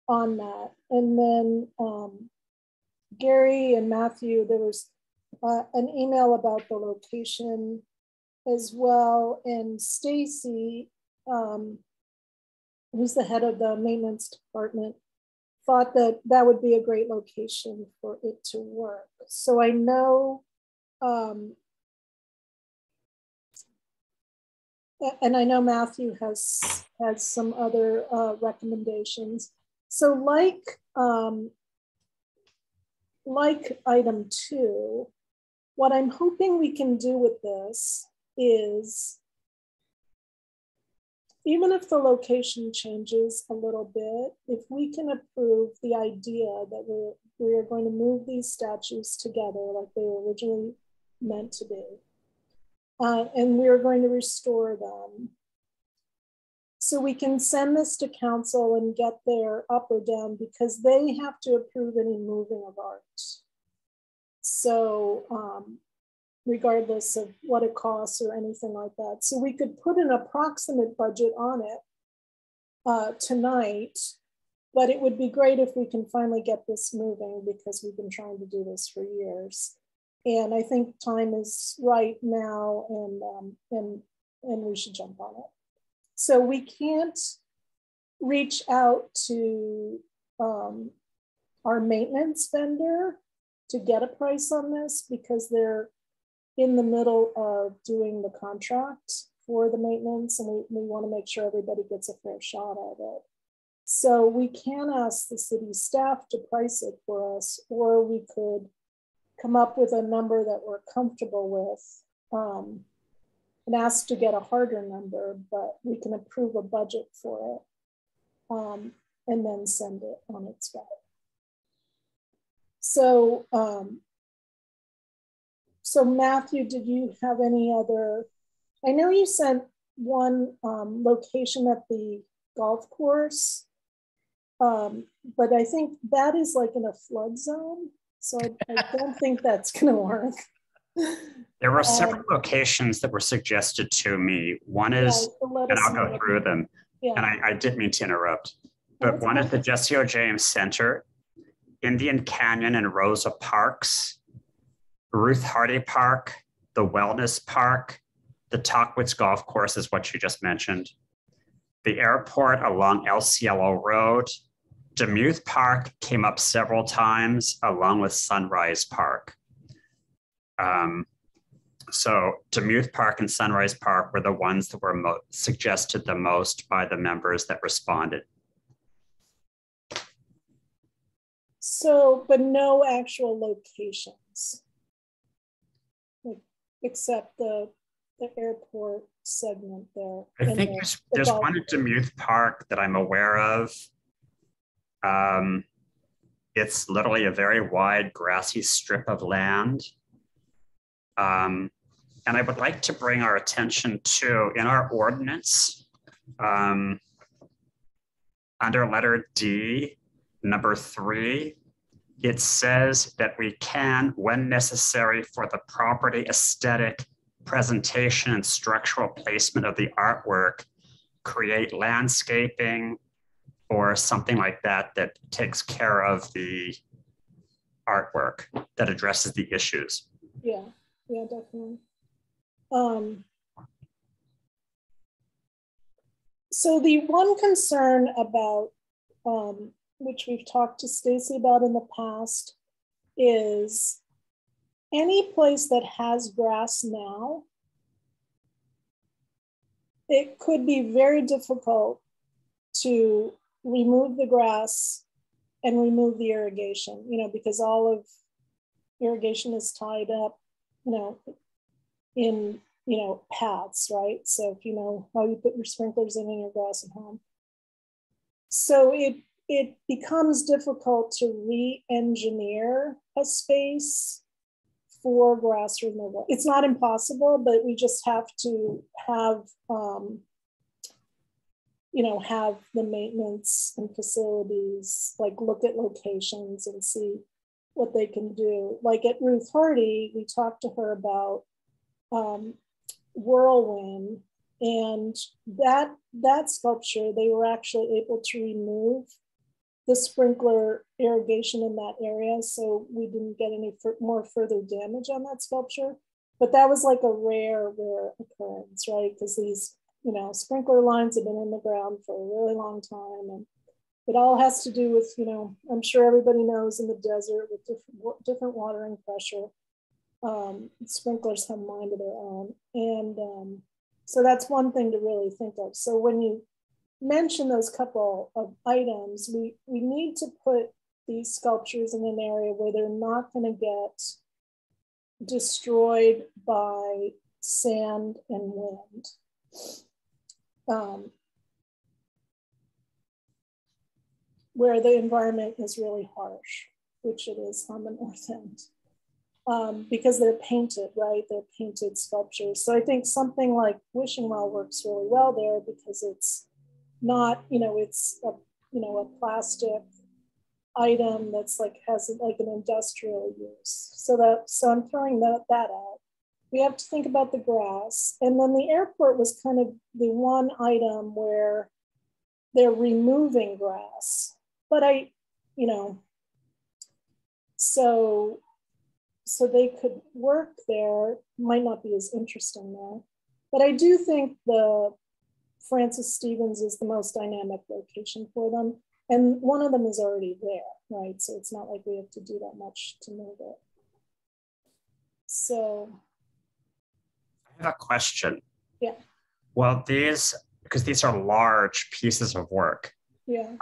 on that. And then Gary and Matthew, there was an email about the location as well. And Stacy, who's the head of the maintenance department, thought that that would be a great location for it to work. So I know, and I know Matthew has some other recommendations. So like item 2, what I'm hoping we can do with this is, even if the location changes a little bit, if we can approve the idea that we are going to move these statues together like they were originally meant to be, and we are going to restore them, so we can send this to council and get their up or down, because they have to approve any moving of art. So regardless of what it costs or anything like that. So we could put an approximate budget on it tonight, but it would be great if we can finally get this moving, because we've been trying to do this for years. And I think time is right now, and we should jump on it. So we can't reach out to our maintenance vendor to get a price on this, because they're in the middle of doing the contract for the maintenance, and we want to make sure everybody gets a fair shot at it. So we can ask the city staff to price it for us, or we could come up with a number that we're comfortable with, and ask to get a harder number, but we can approve a budget for it, and then send it on its way. So, so Matthew, did you have any other? I know you sent one location at the golf course, but I think that is like in a flood zone. So I don't think that's gonna work. There were several locations that were suggested to me. One is, and I'll go through them, and I didn't mean to interrupt, but one is the Jesse O. James Center, Indian Canyon and Rosa Parks, Ruth Hardy Park, the Wellness Park, the Tockwitz Golf Course is what you just mentioned, the airport along El Cielo Road, Demuth Park came up several times along with Sunrise Park. So Demuth Park and Sunrise Park were the ones that were suggested the most by the members that responded. So, but no actual locations, like, except the airport segment there. I think there's one at Demuth Park that I'm aware of. It's literally a very wide grassy strip of land. And I would like to bring our attention to, in our ordinance, under letter D, number 3, it says that we can, when necessary for the property aesthetic presentation and structural placement of the artwork, create landscaping or something like that that takes care of the artwork, that addresses the issues. Yeah, yeah, definitely. So the one concern about, which we've talked to Stacy about in the past, is any place that has grass now, it could be very difficult to remove the grass and remove the irrigation, because all of irrigation is tied up, in, paths, right? So if you know how you put your sprinklers in your grass at home. So it becomes difficult to re-engineer a space for grass removal. It's not impossible, but we just have to have, have the maintenance and facilities, like look at locations and see what they can do. Like at Ruth Hardy, we talked to her about Whirlwind, and that sculpture, they were actually able to remove the sprinkler irrigation in that area, so we didn't get any more further damage on that sculpture. But that was like a rare occurrence, right? Because these, sprinkler lines have been in the ground for a really long time, and it all has to do with, I'm sure everybody knows in the desert with different watering pressure, sprinklers have a mind of their own. And so that's one thing to really think of. So when you mention those couple of items, we need to put these sculptures in an area where they're not going to get destroyed by sand and wind. Where the environment is really harsh, which it is on the north end. Because they're painted, right? They're painted sculptures. So I think something like Wishing Well works really well there because it's not, it's a plastic item that's has like an industrial use. So I'm throwing that out. We have to think about the grass. And then the airport was kind of the one item where they're removing grass. But so they could work there, might not be as interesting there. But I do think the Francis Stevens is the most dynamic location for them. And one of them is already there, right? So it's not like we have to do that much to move it. So. I have a question. Yeah. Well, because these are large pieces of work. Yeah.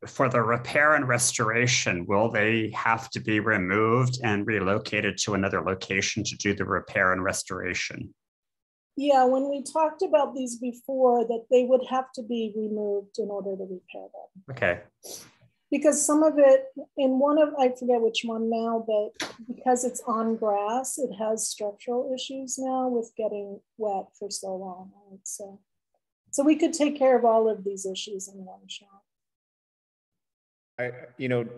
For the repair and restoration, will they have to be removed and relocated to another location to do the repair and restoration? Yeah, when we talked about these before, that they would have to be removed in order to repair them. Okay. Because some of it, I forget which one now, but because it's on grass, it has structural issues now with getting wet for so long. Right? So we could take care of all of these issues in one shot.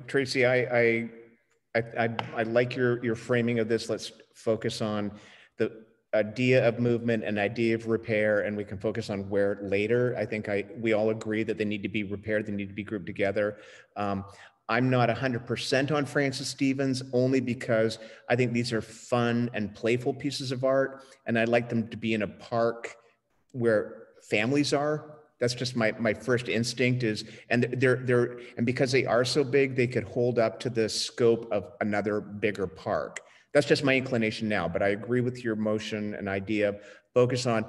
Tracy, I I like your framing of this. Let's focus on the idea of movement and idea of repair, and we can focus on where later. I think we all agree that they need to be repaired, they need to be grouped together. I'm not 100% on Francis Stevens, only because I think these are fun and playful pieces of art, and I'd like them to be in a park where families are. That's just my first instinct is, and and because they are so big, they could hold up to the scope of another bigger park. That's just my inclination now, but I agree with your motion and idea. Focus on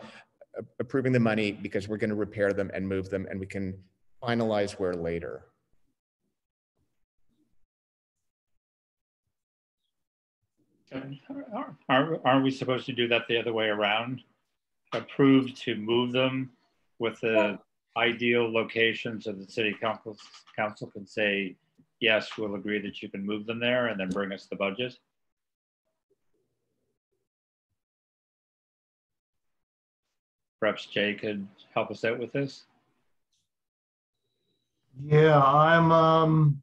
approving the money because we're going to repair them and move them, and we can finalize where later. Aren't we supposed to do that the other way around? Approve to move them with the ideal locations, so the city council can say, yes, we'll agree that you can move them there, and then bring us the budget? Perhaps Jay could help us out with this. Yeah, I'm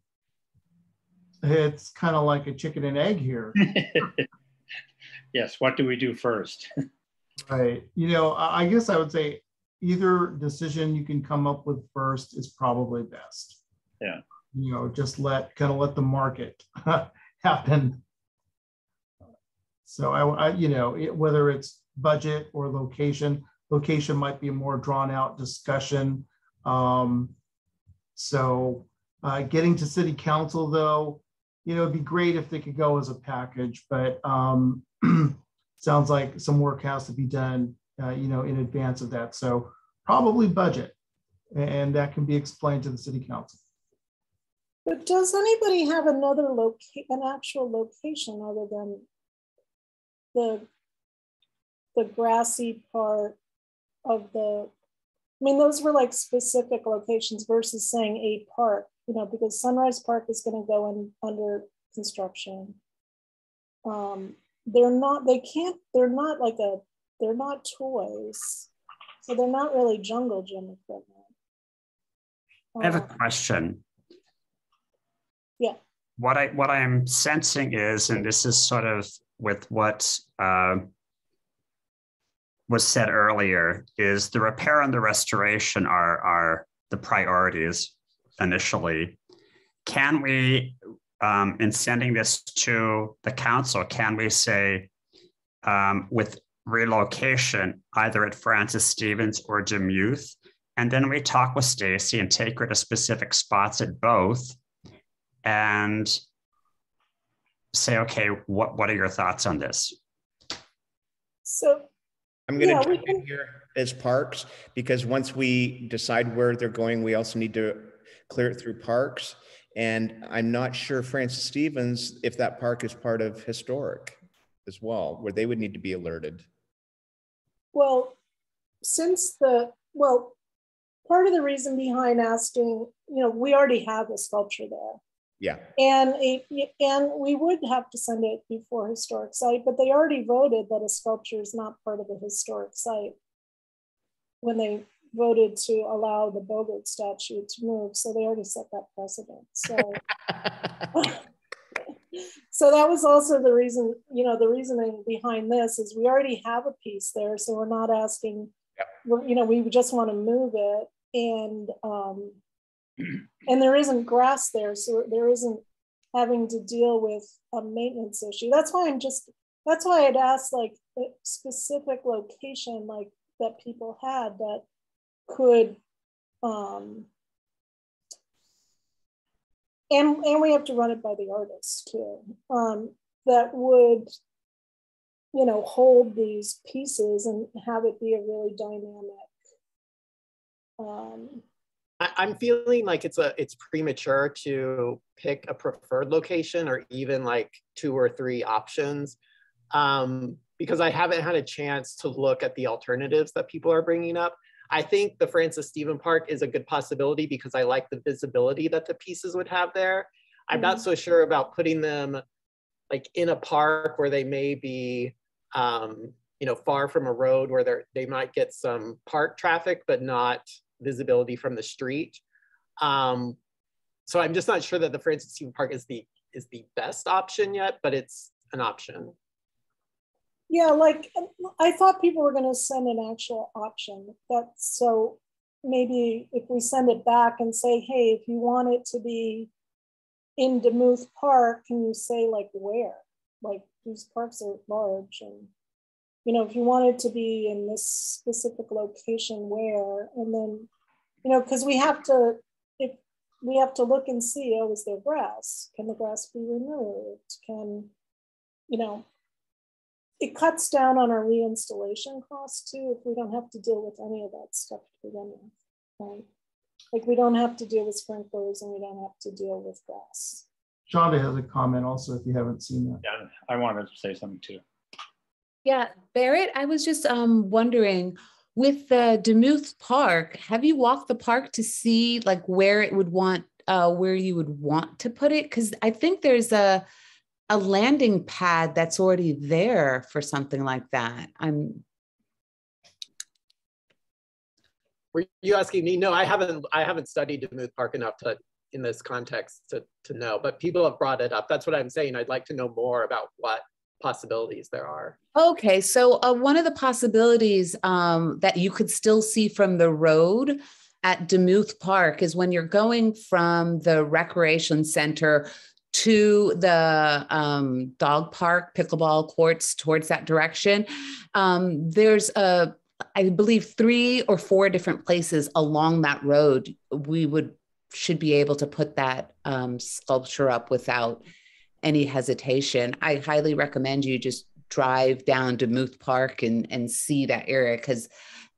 it's kind of like a chicken and egg here. Yes, what do we do first? Right. You know, I guess I would say either decision you can come up with first is probably best. Yeah. You know, just let the market happen. So you know, whether it's budget or location might be a more drawn out discussion. So getting to city council though, you know, it'd be great if they could go as a package, but sounds like some work has to be done, you know, in advance of that. So probably budget, and that can be explained to the city council. But does anybody have another an actual location other than the grassy part of the? I mean, those were like specific locations versus saying a park, you know, because Sunrise Park is going to go in under construction. They're not toys. So they're not really jungle gym equipment. I have a question. Yeah. What I am sensing is, and this is sort of with what was said earlier, is the repair and the restoration are the priorities initially. Can we, in sending this to the council, can we say with relocation, either at Francis Stevens or Demuth, and then we talk with Stacy and take her to specific spots at both and say, okay, what are your thoughts on this? So I'm going to jump in here as parks, because once we decide where they're going, we also need to clear it through parks. And I'm not sure Francis Stevens, if that park is part of historic as well, where they would need to be alerted. Well, part of the reason behind asking, you know, we already have a sculpture there. Yeah. And we would have to send it before historic site, but they already voted that a sculpture is not part of a historic site when they voted to allow the Bogart statue to move. So they already set that precedent. So, so that was also the reason, you know, the reasoning behind this is we already have a piece there. So we're not asking, you know, we just want to move it. And there isn't grass there, so there isn't having to deal with a maintenance issue. That's why I'd asked like a specific location like that people had that could, and we have to run it by the artist too, that would, you know, hold these pieces and have it be a really dynamic. I'm feeling like it's premature to pick a preferred location or even like 2 or 3 options, because I haven't had a chance to look at the alternatives that people are bringing up. I think the Francis Stevens Park is a good possibility because I like the visibility that the pieces would have there. I'm not so sure about putting them like in a park where they may be, you know, far from a road where they might get some park traffic, but not visibility from the street. So I'm just not sure that the Francis Stevens Park is is the best option yet, but it's an option. Yeah, like I thought people were going to send an actual option. That's so maybe if we send it back and say, hey, if you want it to be in Demuth Park, can you say like where? Like these parks are large, and you know, if you want it to be in this specific location, where? And then, you know, because we have to, if we have to look and see, oh, is there grass? Can the grass be removed? Can, you know, it cuts down on our reinstallation costs too if we don't have to deal with any of that stuff to begin with, right? Like we don't have to deal with sprinklers and we don't have to deal with grass. Shonda has a comment also if you haven't seen that. Yeah, I wanted to say something too. Yeah, Barrett, I was just wondering, with the Demuth Park, have you walked the park to see like where it would want, where you would want to put it? Because I think there's a landing pad that's already there for something like that. Were you asking me? No, I haven't studied Demuth Park enough to in this context to know, but people have brought it up. That's what I'm saying. I'd like to know more about what possibilities there are. Okay, so one of the possibilities that you could still see from the road at Demuth Park is when you're going from the recreation center to the dog park, pickleball courts towards that direction. There's I believe 3 or 4 different places along that road we should be able to put that sculpture up without any hesitation. I highly recommend you just drive down to Demuth Park and see that area, because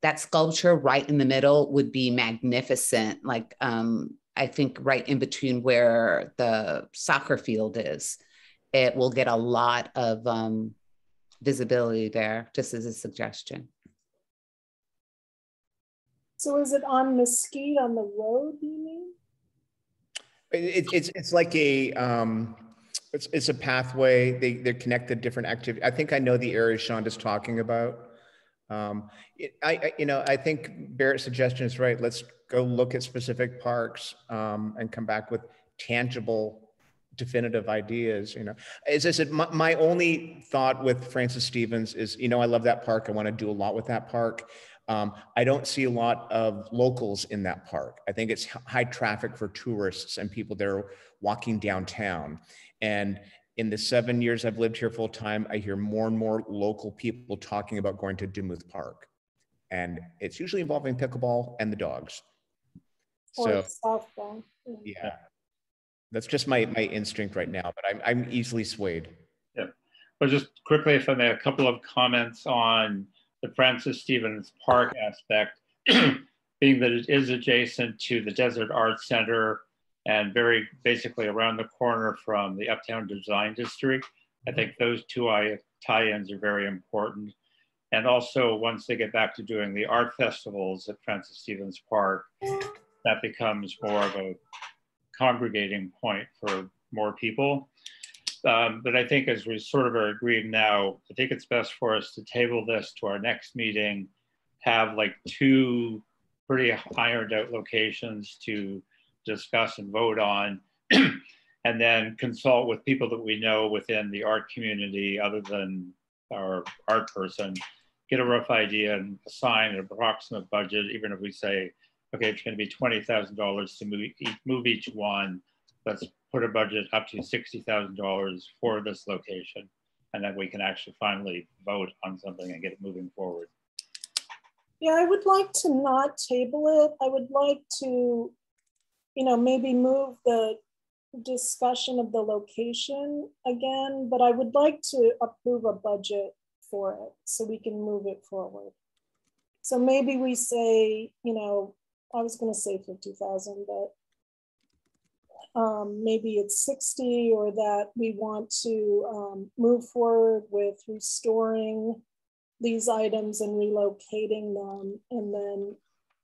that sculpture right in the middle would be magnificent. Like I think right in between where the soccer field is, it will get a lot of visibility there, just as a suggestion. So is it on Mesquite on the road, do you mean? It's like a it's a pathway. They're connected different activities. I think I know the area Shonda's talking about. I think Barrett's suggestion is right. Let's go look at specific parks and come back with tangible, definitive ideas. You know, as I said, my only thought with Francis Stevens is, you know, I love that park. I want to do a lot with that park. I don't see a lot of locals in that park. I think it's high traffic for tourists and people that are walking downtown. And in the 7 years I've lived here full time, I hear more and more local people talking about going to Demuth Park. And it's usually involving pickleball and the dogs. Or So softball. yeah, that's just my instinct right now, but I'm easily swayed. Yeah, but just quickly, if I may, a couple of comments on the Francis Stevens Park aspect, being that it is adjacent to the Desert Arts Center and very basically around the corner from the Uptown Design District. I think those two tie-ins are very important. And also, once they get back to doing the art festivals at Francis Stevens Park, that becomes more of a congregating point for more people. But I think as we sort of are agreed now, I think it's best for us to table this to our next meeting, have like 2 pretty ironed out locations to discuss and vote on, and then consult with people that we know within the art community other than our art person, get a rough idea and assign an approximate budget, even if we say, okay, it's going to be $20,000 to move each one. Let's put a budget up to $60,000 for this location, and then we can actually finally vote on something and get it moving forward. Yeah, I would like to not table it. I would like to, you know, maybe move the discussion of the location again, but I would like to approve a budget for it so we can move it forward. So maybe we say, you know, I was going to say 50,000, but maybe it's 60, or that we want to move forward with restoring these items and relocating them. And then,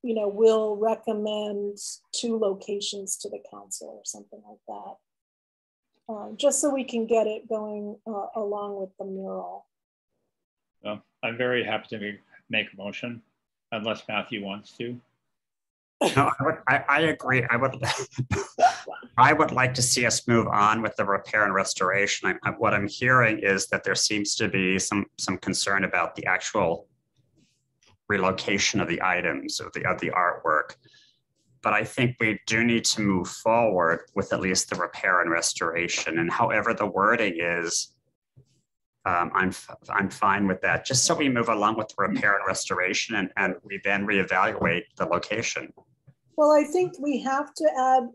you know, we'll recommend 2 locations to the council or something like that. Just so we can get it going along with the mural. Well, I'm very happy to make a motion, unless Matthew wants to. No, I agree. I would like to see us move on with the repair and restoration. What I'm hearing is that there seems to be some concern about the actual relocation of the items of the artwork. But I think we do need to move forward with at least the repair and restoration. And however the wording is, I'm fine with that. Just so we move along with the repair and restoration, and we then reevaluate the location. Well, I think we have to add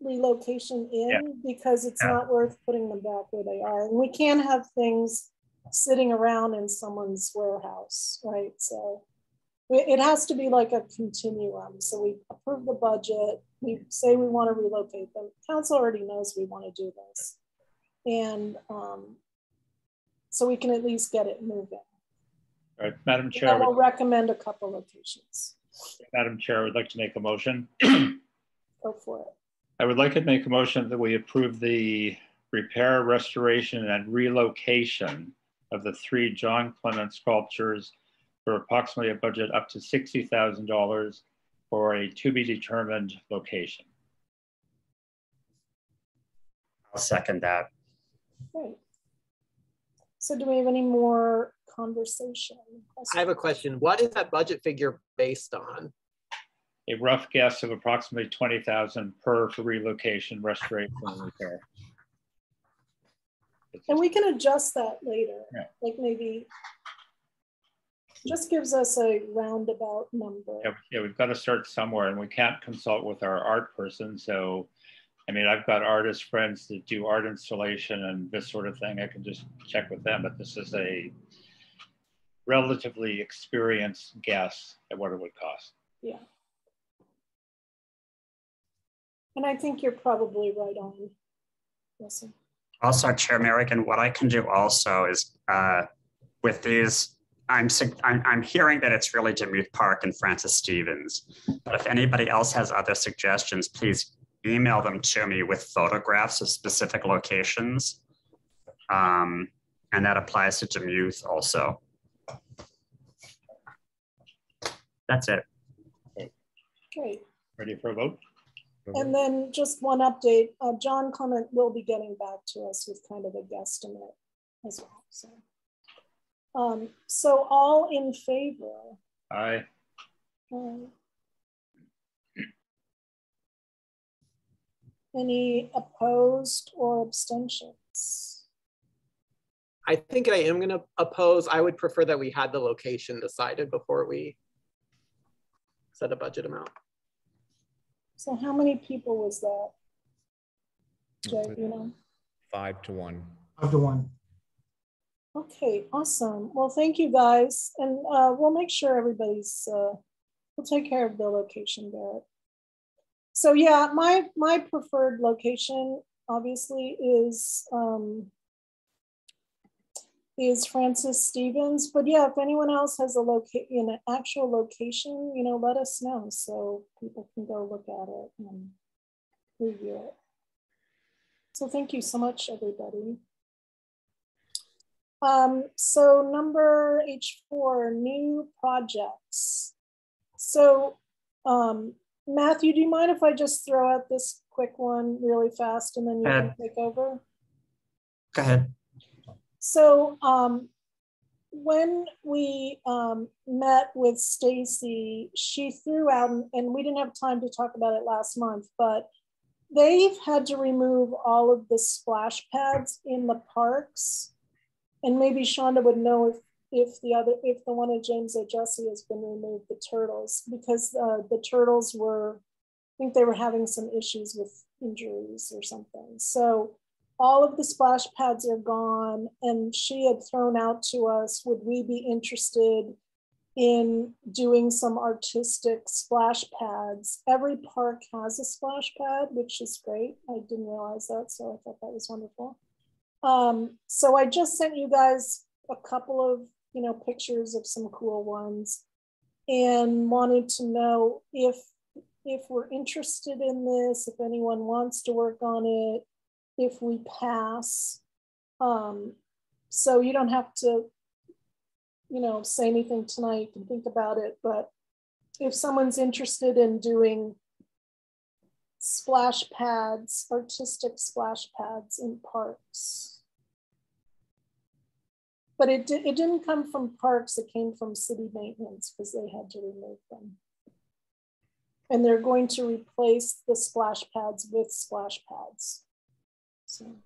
relocation in because it's not worth putting them back where they are. And we can't have things sitting around in someone's warehouse, right? So it has to be like a continuum. So we approve the budget, we say we want to relocate them. Council already knows we want to do this. And so we can at least get it moving. All right, Madam Chair. I will recommend a couple locations. Madam Chair, I would like to make a motion. Go for it. I would like to make a motion that we approve the repair, restoration, and relocation of the 3 John Clement sculptures for approximately a budget up to $60,000 for a to be determined location. I'll second that. Great. So do we have any more conversation? I have a question. What is that budget figure based on? A rough guess of approximately $20,000 per for relocation, restoration, and repair. And we can adjust that later. Yeah. Like maybe just gives us a roundabout number. Yeah, we've got to start somewhere, and we can't consult with our art person. So, I mean, I've got artist friends that do art installation and this sort of thing. I can just check with them, but this is a relatively experienced guess at what it would cost. Yeah. And I think you're probably right on. Yes, sir. Also, Chair Merrigan, what I can do also is with these, I'm hearing that it's really Demuth Park and Francis Stevens. But if anybody else has other suggestions, please email them to me with photographs of specific locations. And that applies to Demuth also. That's it. Great. Ready for a vote? And then just one update, John Clement will be getting back to us with kind of a guesstimate as well. So all in favor? Aye. Any opposed or abstentions? I think I am going to oppose. I would prefer that we had the location decided before we set a budget amount. So how many people was that? Jay, you know? 5 to 1. 5 to 1. Okay, awesome. Well, thank you guys. And we'll make sure everybody's, we'll take care of the location there. So yeah, my preferred location obviously is Francis Stevens, but yeah, if anyone else has a an actual location, you know, let us know so people can go look at it and review it. So thank you so much, everybody. So number H4, new projects. So Matthew, do you mind if I just throw out this quick one really fast and then you can take over? Go ahead. So when we met with Stacy, she threw out, and we didn't have time to talk about it last month, but they've had to remove all of the splash pads in the parks. And maybe Shonda would know if the one at James A. Jesse has been removed, the turtles, because the turtles were, I think they were having some issues with injuries or something. So all of the splash pads are gone, and she had thrown out to us, would we be interested in doing some artistic splash pads? Every park has a splash pad, which is great. I didn't realize that, so I thought that was wonderful. So I just sent you guys a couple of, you know, pictures of some cool ones and wanted to know if we're interested in this, if anyone wants to work on it, if we pass. So you don't have to, you know, say anything tonight, you can think about it, but if someone's interested in doing splash pads, artistic splash pads in parks. But it didn't come from parks, it came from city maintenance because they had to remove them. And they're going to replace the splash pads with splash pads. So.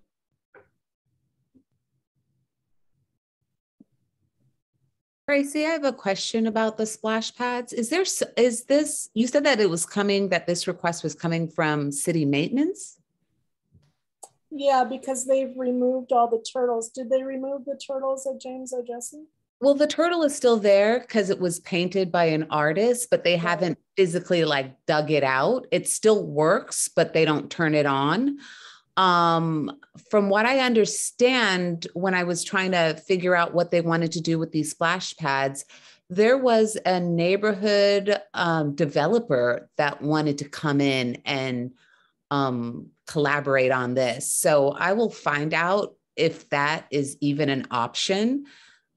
Tracy, I have a question about the splash pads. You said that it was coming, that this request was coming from city maintenance? Yeah, because they've removed all the turtles. Did they remove the turtles at James O. Jesse? Well, the turtle is still there because it was painted by an artist, but they haven't physically like dug it out. It still works, but they don't turn it on. From what I understand, when I was trying to figure out what they wanted to do with these splash pads, there was a neighborhood developer that wanted to come in and collaborate on this. So I will find out if that is even an option,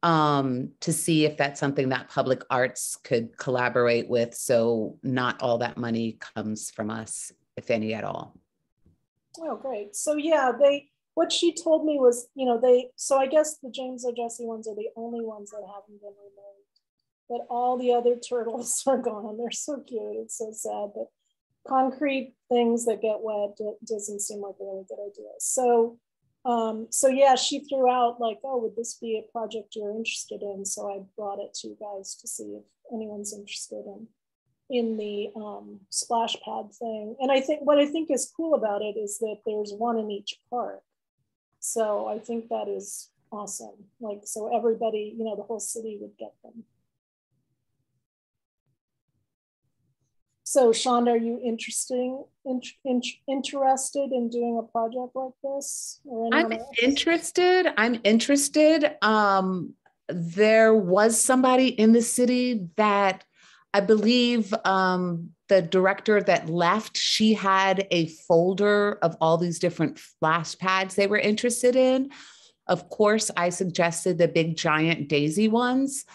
to see if that's something that Public Arts could collaborate with. So not all that money comes from us, if any at all. Oh, great. So yeah, what she told me was, so I guess the James O. Jesse ones are the only ones that haven't been removed, but all the other turtles are gone. They're so cute. It's so sad, but concrete things that get wet doesn't seem like a really good idea. So yeah, she threw out like, oh, would this be a project you're interested in? So I brought it to you guys to see if anyone's interested in the splash pad thing. And I think what I think is cool about it is that there's one in each park. So I think that is awesome. Like, so everybody, the whole city would get them. So Shonda, are you interested in doing a project like this? I'm interested. There was somebody in the city that I believe the director that left, she had a folder of all these different splash pads they were interested in. Of course, I suggested the big giant daisy ones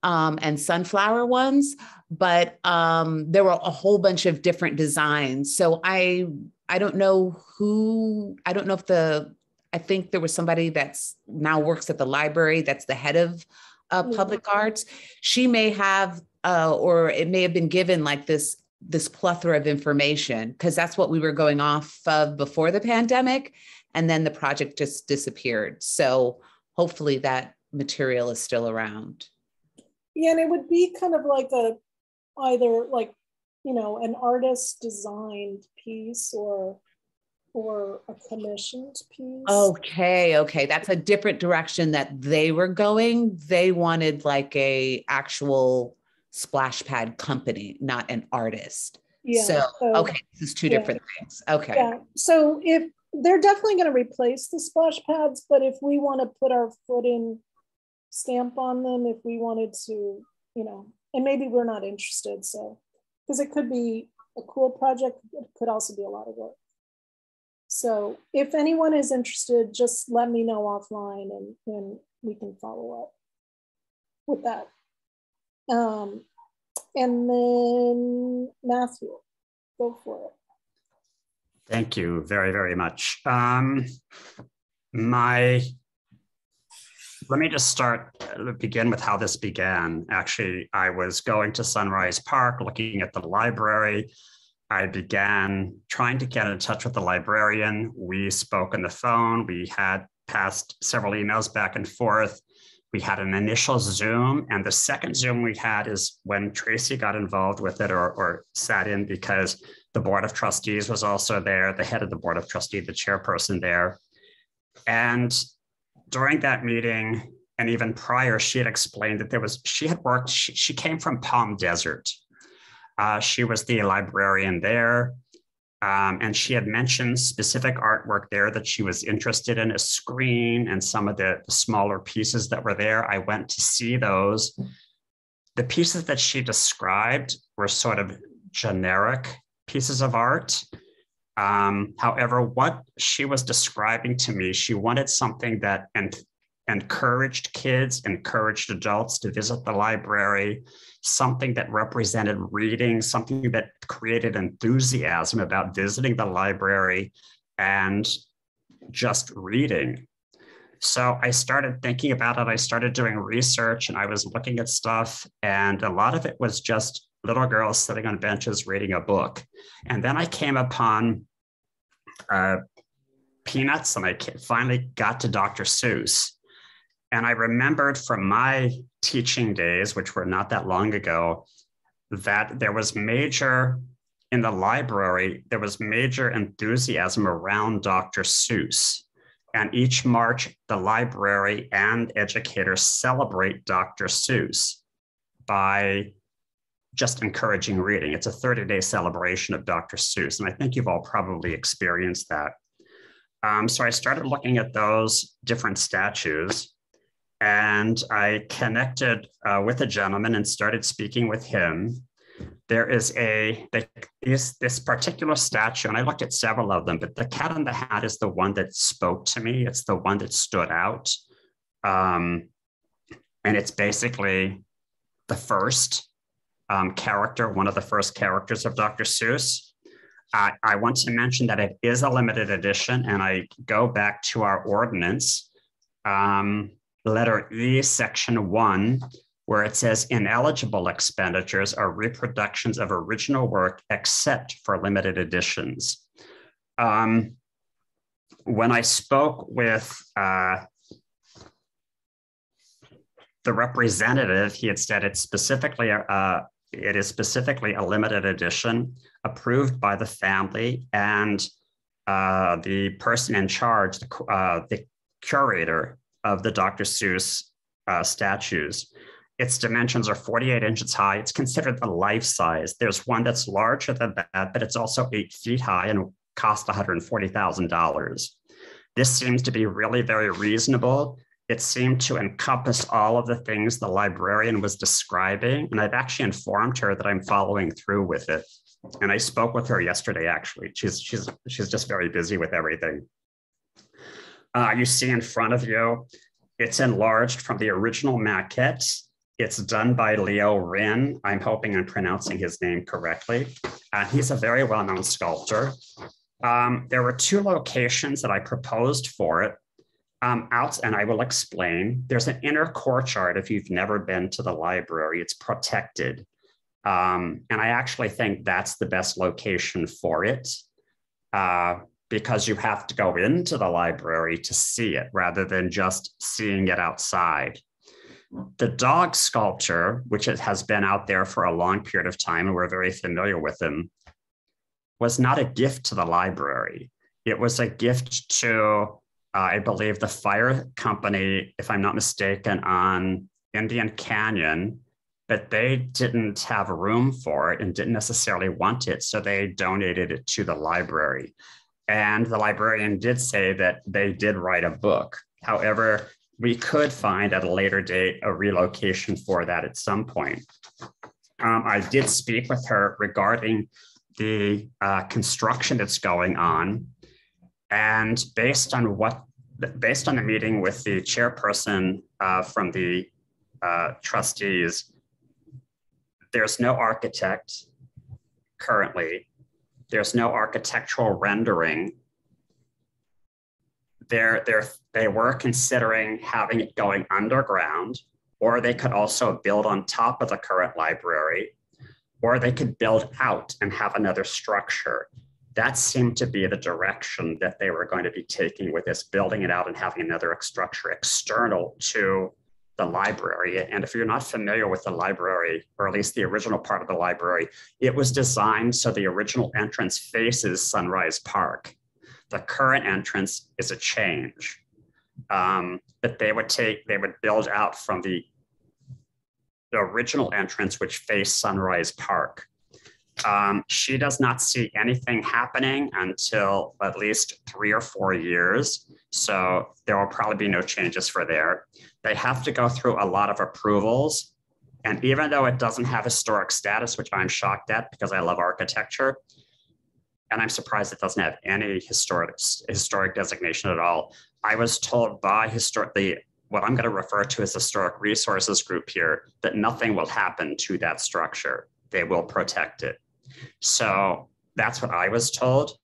and sunflower ones, but there were a whole bunch of different designs. So I don't know I think there was somebody that's now works at the library that's the head of Public Arts. She may have, or it may have been given like this plethora of information, because that's what we were going off of before the pandemic. And then the project just disappeared. So hopefully that material is still around. Yeah, and it would be kind of like either like, an artist designed piece or a commissioned piece. Okay. That's a different direction that they were going. They wanted like a actual splash pad company, not an artist. Yeah. So okay, this is two different things. Okay. Yeah. So if they're definitely going to replace the splash pads, but if we want to put our foot in stamp on them, if we wanted to, and maybe we're not interested. So, because it could be a cool project, it could also be a lot of work. So if anyone is interested, just let me know offline and we can follow up with that. And then Matthew, go for it. Thank you very, very much. Let me just begin with how this began. Actually, I was going to Sunrise Park, looking at the library. I began trying to get in touch with the librarian. We spoke on the phone. We had passed several emails back and forth. We had an initial Zoom, and the second Zoom we had is when Tracy got involved with it or sat in, because the Board of Trustees was also there, the head of the Board of Trustees, the chairperson there. And during that meeting, and even prior, she had explained that she came from Palm Desert. She was the librarian there. And she had mentioned specific artwork there that she was interested in, a screen and some of the smaller pieces that were there. I went to see those. The pieces that she described were sort of generic pieces of art. However, what she was describing to me, she wanted something that, and encouraged kids, encouraged adults to visit the library, something that represented reading, something that created enthusiasm about visiting the library and just reading. So I started thinking about it. I started doing research and I was looking at stuff, and a lot of it was just little girls sitting on benches reading a book. And then I came upon Peanuts, and I finally got to Dr. Seuss. And I remembered from my teaching days, which were not that long ago, that there was major, in the library, there was major enthusiasm around Dr. Seuss. And each March, the library and educators celebrate Dr. Seuss by just encouraging reading. It's a 30-day celebration of Dr. Seuss. And I think you've all probably experienced that. So I started looking at those different statues, and I connected with a gentleman and started speaking with him. There is this particular statue, and I looked at several of them, but the Cat in the Hat is the one that spoke to me. It's the one that stood out. And it's basically the first character, one of the first characters of Dr. Seuss. I want to mention that it is a limited edition, and I go back to our ordinance, letter E, section 1, where it says ineligible expenditures are reproductions of original work except for limited editions. When I spoke with the representative, he had said it is specifically a limited edition approved by the family, and the person in charge, the curator of the Dr. Seuss statues. Its dimensions are 48 inches high. It's considered the life size. There's one that's larger than that, but it's also 8 feet high and cost $140,000. This seems to be really very reasonable. It seemed to encompass all of the things the librarian was describing. And I've actually informed her that I'm following through with it. And I spoke with her yesterday, actually. She's just very busy with everything. You see in front of you, it's enlarged from the original maquette. It's done by Leo Rin. I'm hoping I'm pronouncing his name correctly. He's a very well-known sculptor. There were 2 locations that I proposed for it. And I will explain. There's an inner courtyard. If you've never been to the library, it's protected. And I actually think that's the best location for it, because you have to go into the library to see it rather than just seeing it outside. The dog sculpture, which has been out there for a long period of time, and we're very familiar with him, was not a gift to the library. It was a gift to, I believe, the fire company, if I'm not mistaken, on Indian Canyon, but they didn't have room for it and didn't necessarily want it, so they donated it to the library. And the librarian did say that they did write a book. However, we could find at a later date a relocation for that at some point. I did speak with her regarding the construction that's going on. And based on the meeting with the chairperson from the trustees, there's no architect currently. There's no architectural rendering. They were considering having it going underground, or they could also build on top of the current library, or they could build out and have another structure. That seemed to be the direction that they were going to be taking with this, building it out and having another structure external to the library. And if you're not familiar with the library, or at least the original part of the library, it was designed so the original entrance faces Sunrise Park. The current entrance is a change, but they would build out from the original entrance, which faced Sunrise Park. She does not see anything happening until at least 3 or 4 years. So there will probably be no changes for there. They have to go through a lot of approvals. And even though it doesn't have historic status, which I'm shocked at because I love architecture, and I'm surprised it doesn't have any historic designation at all. I was told by the what I'm going to refer to as historic resources group here, that nothing will happen to that structure. They will protect it. So that's what I was told.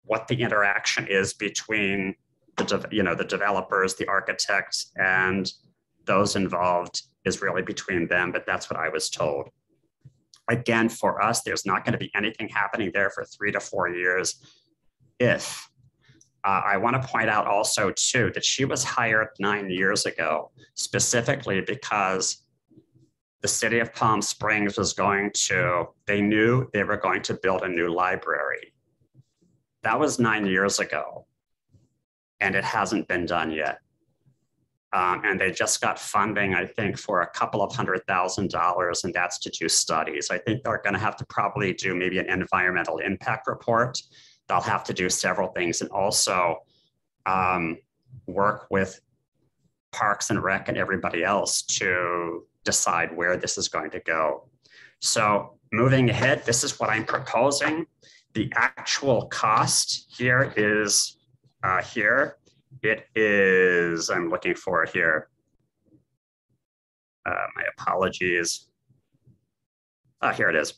What the interaction is between the developers, the architects, and those involved is really between them, but that's what I was told. Again, for us, there's not going to be anything happening there for 3 to 4 years. If I want to point out also too, that she was hired 9 years ago, specifically because the city of Palm Springs was they knew they were going to build a new library. That was 9 years ago, and it hasn't been done yet. And they just got funding, I think, for a couple of $100,000, and that's to do studies. I think they're going to have to probably do maybe an environmental impact report. They'll have to do several things, and also work with Parks and Rec and everybody else to decide where this is going to go. So moving ahead, this is what I'm proposing. The actual cost here is here. It is, I'm looking for it here. My apologies. Here it is.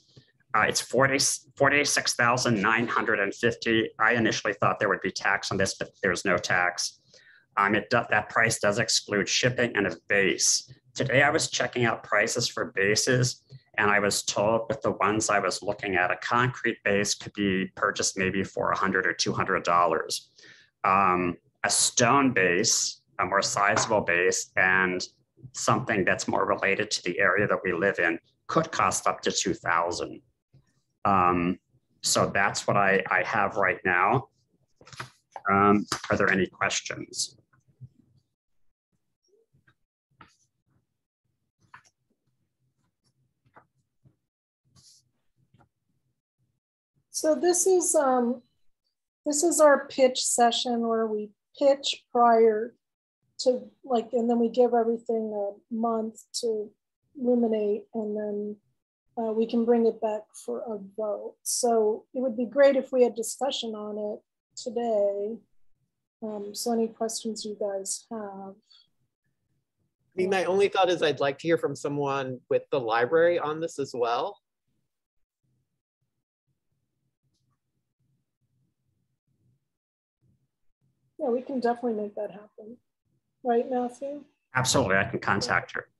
It's $46,950. I initially thought there would be tax on this, but there's no tax. That price does exclude shipping and a base. Today I was checking out prices for bases, and I was told with the ones I was looking at, a concrete base could be purchased maybe for $100 or $200. A stone base, a more sizable base, and something that's more related to the area that we live in could cost up to $2,000. So that's what I have right now. Are there any questions? So this is our pitch session where we pitch prior to and then we give everything a month to ruminate, and then we can bring it back for a vote. So it would be great if we had discussion on it today. So any questions you guys have? I mean, my only thought is I'd like to hear from someone with the library on this as well. Yeah, we can definitely make that happen. Right, Matthew? Absolutely, I can contact her.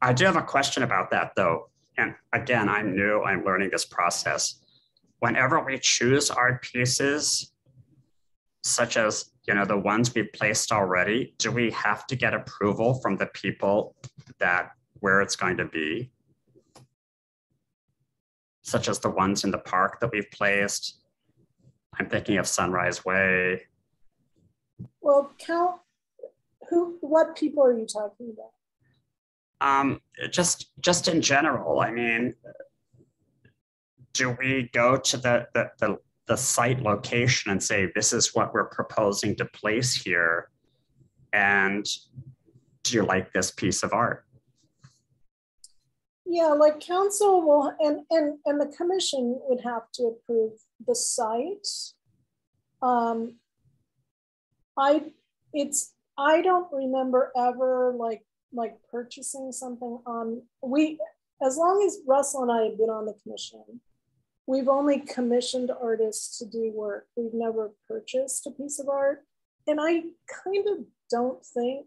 I do have a question about that though. And again, I'm new, I'm learning this process. Whenever we choose art pieces, such as the ones we've placed already, do we have to get approval from the people where it's going to be? Such as the ones in the park that we've placed. I'm thinking of Sunrise Way. Well, what people are you talking about? Just in general. I mean, do we go to the site location and say, this is what we're proposing to place here, and do you like this piece of art? Yeah, like council will, and the commission would have to approve the site. I don't remember ever like purchasing something on, as long as Russell and I have been on the commission, we've only commissioned artists to do work. We've never purchased a piece of art. And I kind of don't think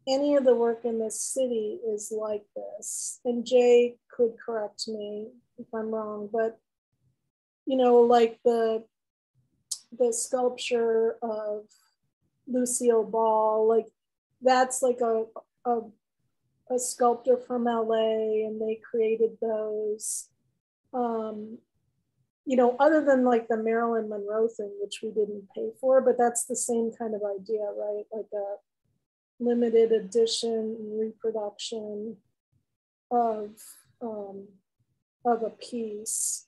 any of the work in this city is like this. And Jay could correct me if I'm wrong, but like the sculpture of Lucille Ball, like that's like a sculptor from LA, and they created those. Other than like the Marilyn Monroe thing, which we didn't pay for, but that's the same kind of idea, right? Like a limited edition reproduction of a piece.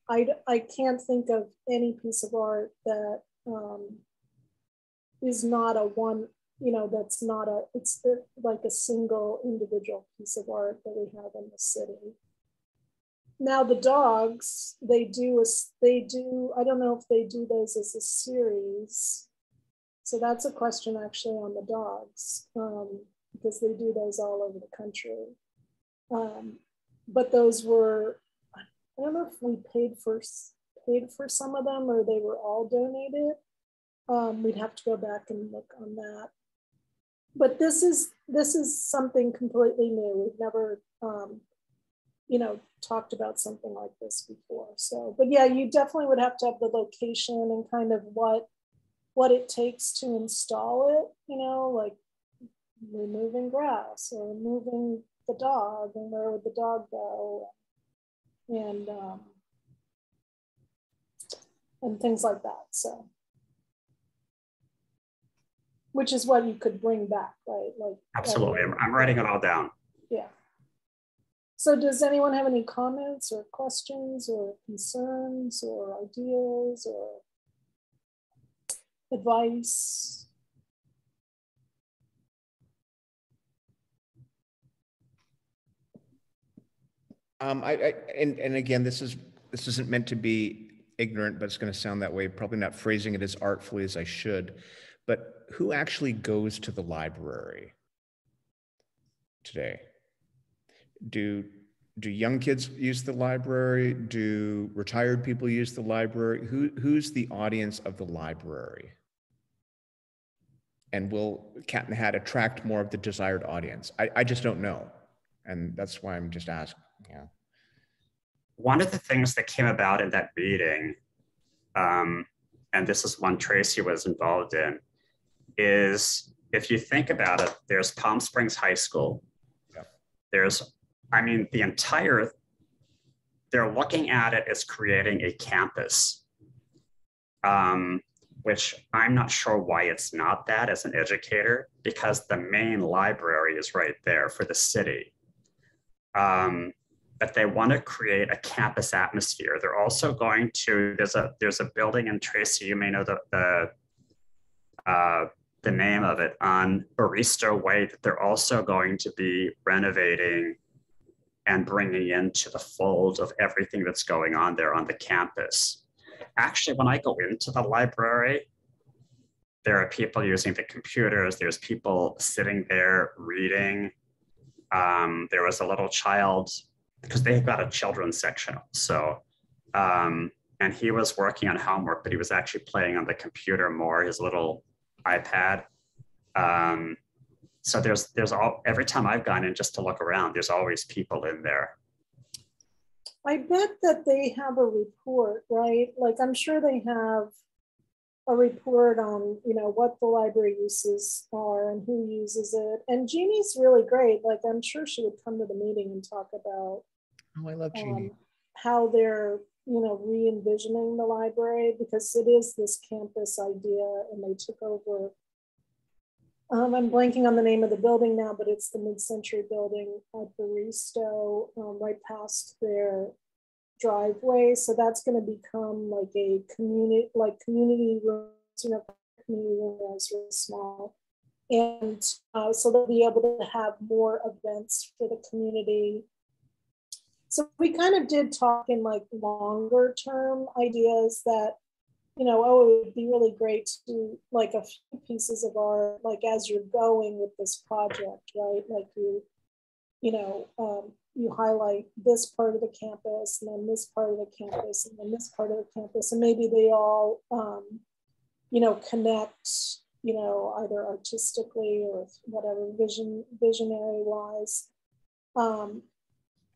I can't think of any piece of art that is not a one, that's not it's like a single individual piece of art that we have in the city. now the dogs, they do, I don't know if they do those as a series. So that's a question actually on the dogs, because they do those all over the country. But those were, I don't know if we paid for some of them or they were all donated. We'd have to go back and look on that. But this is something completely new. We've never, talked about something like this before. So, but yeah, you definitely would have to have the location and kind of what it takes to install it, like removing grass or removing the dog and where would the dog go, and things like that. So, which is what you could bring back, right? Like absolutely, I'm writing it all down. Yeah. So does anyone have any comments or questions or concerns or ideas or advice? And again, this isn't meant to be ignorant, but it's going to sound that way. Probably not phrasing it as artfully as I should. But who actually goes to the library today? Do young kids use the library? Do retired people use the library? Who's the audience of the library? And will Cat in the Hat attract more of the desired audience? I just don't know. And that's why I'm just asking. Yeah. One of the things that came about in that meeting, and this is one Tracy was involved in, is if you think about it, there's Palm Springs High School. Yeah. They're looking at it as creating a campus, which I'm not sure why it's not that as an educator, because the main library is right there for the city. But they want to create a campus atmosphere. They're also going to, there's a building in Tracy, you may know the name of it, on Barista Way, that they're also going to be renovating and bringing into the fold of everything that's going on there on the campus. Actually, when I go into the library, there are people using the computers, there's people sitting there reading. There was a little child, because they've got a children's section. So, and he was working on homework, but he was actually playing on the computer more, his little iPad. So every time I've gone in just to look around, there's always people in there. I bet that they have a report, right? Like I'm sure they have a report on, what the library uses are and who uses it. And Jeannie's really great. Like I'm sure she would come to the meeting and talk about I love Jeannie. How they're, re-envisioning the library, because it is this campus idea and they took over. I'm blanking on the name of the building now, but it's the mid-century building at Baristo, right past their driveway. So that's going to become like a community rooms, community rooms really small. And so they'll be able to have more events for the community. So we kind of did talk in like longer term ideas that, it would be really great to do like a few pieces of art, like as you're going with this project, right? Like you highlight this part of the campus and then this part of the campus and then this part of the campus. And maybe they all, connect, either artistically or whatever visionary wise.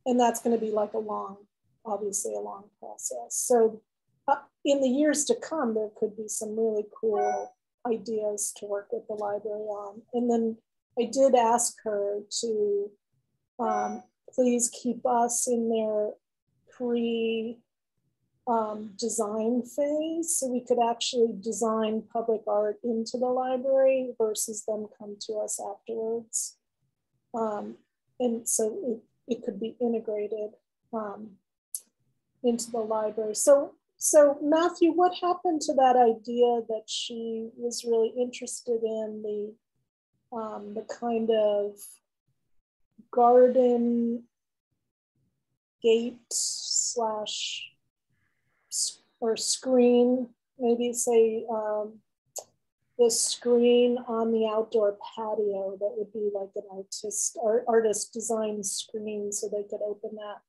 And that's going to be like obviously a long process. So in the years to come, there could be some really cool ideas to work with the library on. And then I did ask her to please keep us in their pre-design phase, so we could actually design public art into the library versus them come to us afterwards. And so it could be integrated into the library. So Matthew, what happened to that idea that she was really interested in, the kind of garden gate slash or screen, maybe say the screen on the outdoor patio that would be like an artist designed screen so they could open that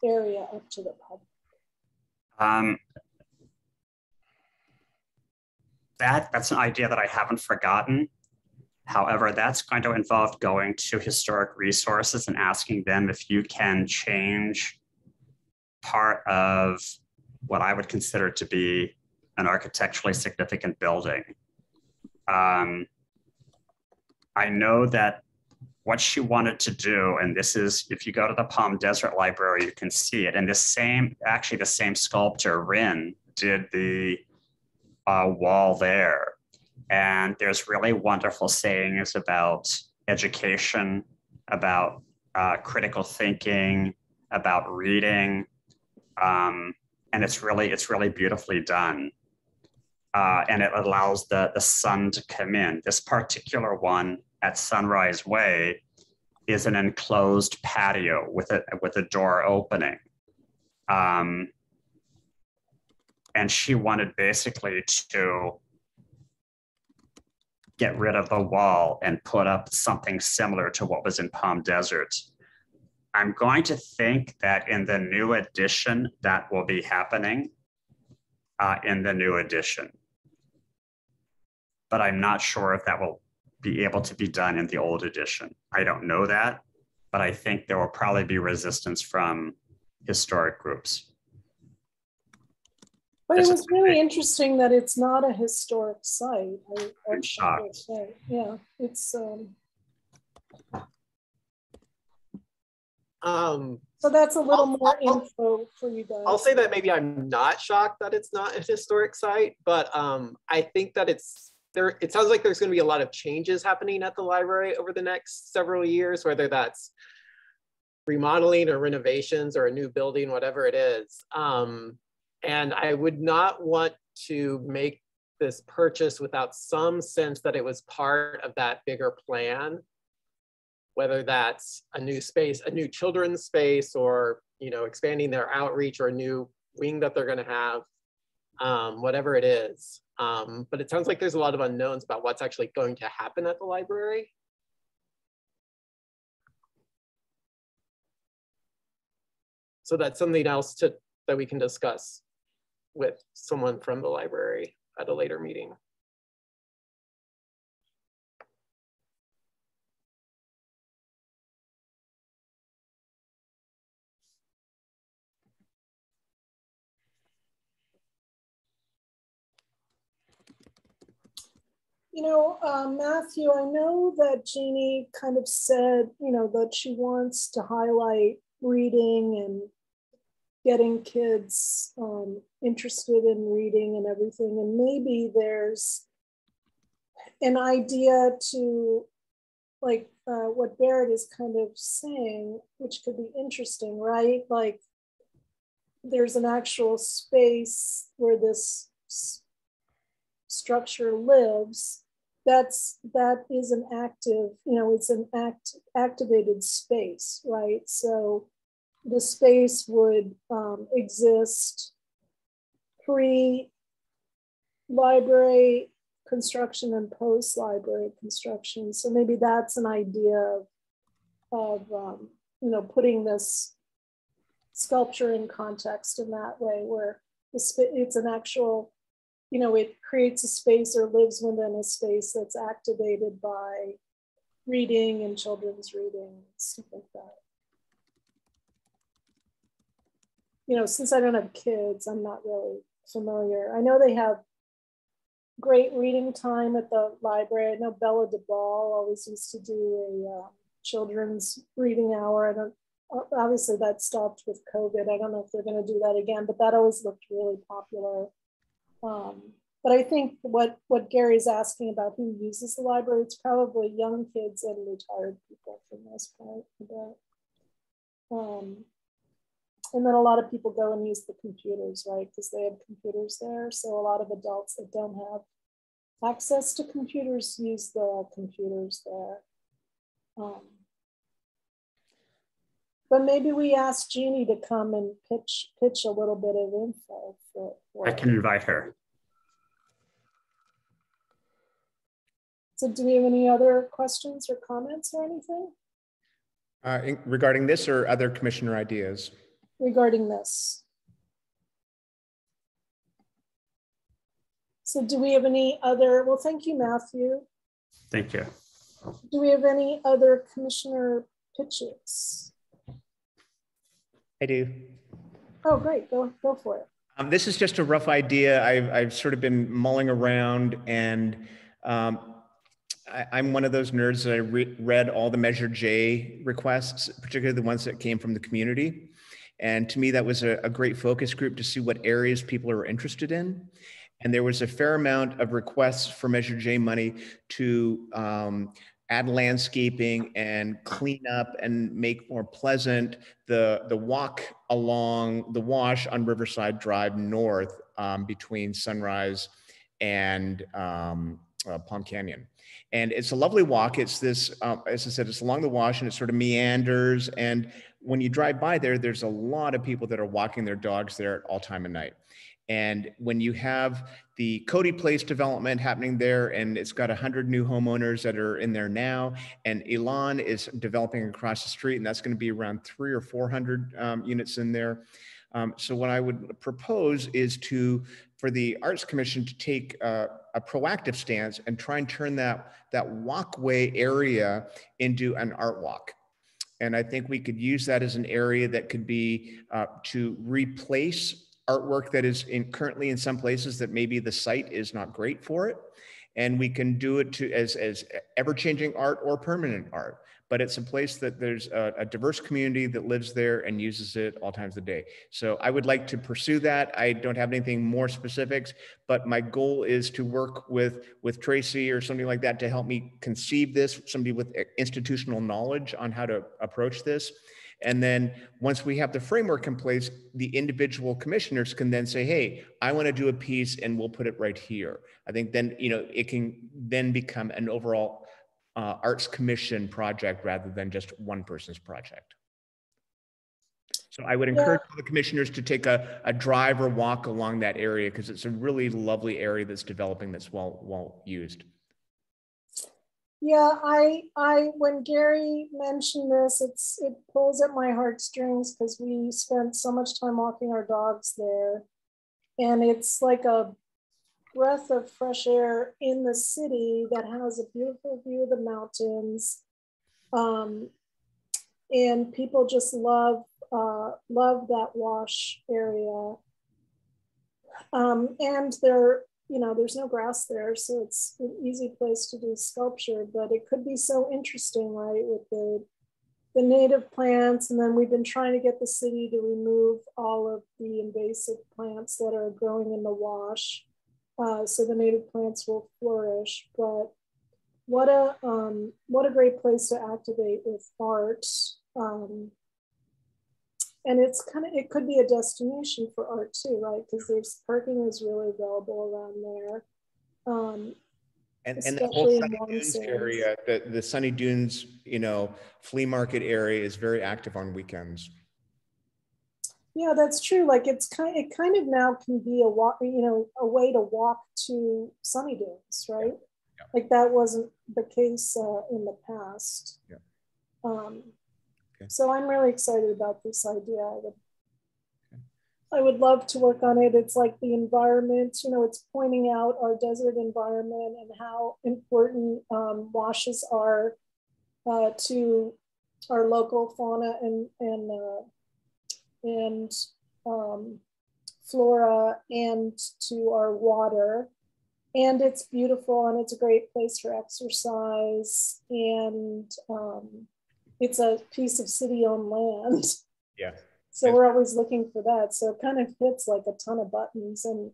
area up to the public. That's an idea that I haven't forgotten. However, that's going to involve going to Historic Resources and asking them if you can change part of what I would consider to be an architecturally significant building. I know that what she wanted to do, and this is, if you go to the Palm Desert Library, you can see it. And actually the same sculptor, Rin, did the wall there. And there's really wonderful sayings about education, about critical thinking, about reading. And it's really beautifully done. And it allows the sun to come in. This particular one at Sunrise Way is an enclosed patio with a door opening. And she wanted basically to get rid of the wall and put up something similar to what was in Palm Desert. I'm going to think that in the new edition, that will be happening in the new edition. But I'm not sure if that will be able to be done in the old edition. I don't know that, but I think there will probably be resistance from historic groups. But it was really interesting that it's not a historic site. I'm shocked. Yeah, it's So that's a little more info for you guys. I'll say that maybe I'm not shocked that it's not a historic site, but I think that it's there. It sounds like there's going to be a lot of changes happening at the library over the next several years, whether that's remodeling or renovations or a new building, whatever it is. And I would not want to make this purchase without some sense that it was part of that bigger plan, whether that's a new space, a new children's space, or expanding their outreach, or a new wing that they're going to have, whatever it is. But it sounds like there's a lot of unknowns about what's actually going to happen at the library. So that's something else that we can discuss with someone from the library at a later meeting. Matthew, I know that Jeannie kind of said, that she wants to highlight reading and getting kids interested in reading and everything. And maybe there's an idea to, like what Barrett is kind of saying, which could be interesting, right? Like there's an actual space where this structure lives. That is an active, it's an activated space, right? So the space would exist pre-library construction and post-library construction. So maybe that's an idea of putting this sculpture in context in that way, where it's an actual, it creates a space or lives within a space that's activated by reading and children's reading, stuff like that. Since I don't have kids, I'm not really familiar. I know they have great reading time at the library. I know Bella DeBall always used to do a children's reading hour. Obviously that stopped with COVID. I don't know if they're going to do that again, but that always looked really popular. But I think what Gary's asking about who uses the library, it's probably young kids and retired people for the most part. And then a lot of people go and use the computers, right? Because they have computers there. So a lot of adults that don't have access to computers use the computers there. But maybe we ask Jeannie to come and pitch a little bit of info for I can invite her. So do we have any other questions or comments or anything Regarding this or other commissioner ideas? regarding this? So do we have any other, well, thank you, Matthew. Thank you. Do we have any other commissioner pitches? I do. Oh, great, go for it. This is just a rough idea. I've sort of been mulling around, and I'm one of those nerds that I read all the Measure J requests, particularly the ones that came from the community. And to me, that was a great focus group to see what areas people are interested in. And there was a fair amount of requests for Measure J money to add landscaping and clean up and make more pleasant the walk along the wash on Riverside Drive North between Sunrise and Palm Canyon. And it's a lovely walk. It's this, as I said, it's along the wash and it sort of meanders. And when you drive by there, there's a lot of people that are walking their dogs there at all time of night. And when you have the Cody Place development happening there, and it's got 100 new homeowners that are in there now, and Elon is developing across the street, and that's going to be around 300 or 400 units in there. So what I would propose is for the Arts Commission to take a proactive stance and try and turn that walkway area into an art walk. And I think we could use that as an area that could be to replace artwork that is currently in some places that maybe the site is not great for it. And we can do it as ever-changing art or permanent art. But it's a place that there's a diverse community that lives there and uses it all times of the day. So I would like to pursue that. I don't have anything more specifics, but my goal is to work with Tracy or somebody like that to help me conceive this, somebody with institutional knowledge on how to approach this. And then once we have the framework in place, the individual commissioners can then say, hey, I want to do a piece and we'll put it right here. I think then, it can then become an overall Arts Commission project rather than just one person's project. So I would encourage all the commissioners to take a drive or walk along that area because it's a really lovely area that's developing that's well used. Yeah, I when Gary mentioned this, it pulls at my heartstrings because we spent so much time walking our dogs there, and it's like a breath of fresh air in the city that has a beautiful view of the mountains, and people just love that wash area, and there's no grass there, so it's an easy place to do sculpture, but it could be so interesting, right, with the native plants. And then we've been trying to get the city to remove all of the invasive plants that are growing in the wash, so the native plants will flourish. But what a great place to activate with art. And it could be a destination for art too, right? Because parking is really available around there. And the whole Sunny Dunes area, the Sunny Dunes, flea market area is very active on weekends. Yeah, that's true. Like it kind of now can be a walk, a way to walk to Sunny Dunes, right? Yeah. Like that wasn't the case in the past. Yeah. So I'm really excited about this idea. I would love to work on it. It's like the environment, it's pointing out our desert environment and how important washes are to our local fauna and flora and to our water. And it's beautiful and it's a great place for exercise. And it's a piece of city-owned land. Yeah. So we're always looking for that. So it kind of fits like a ton of buttons, and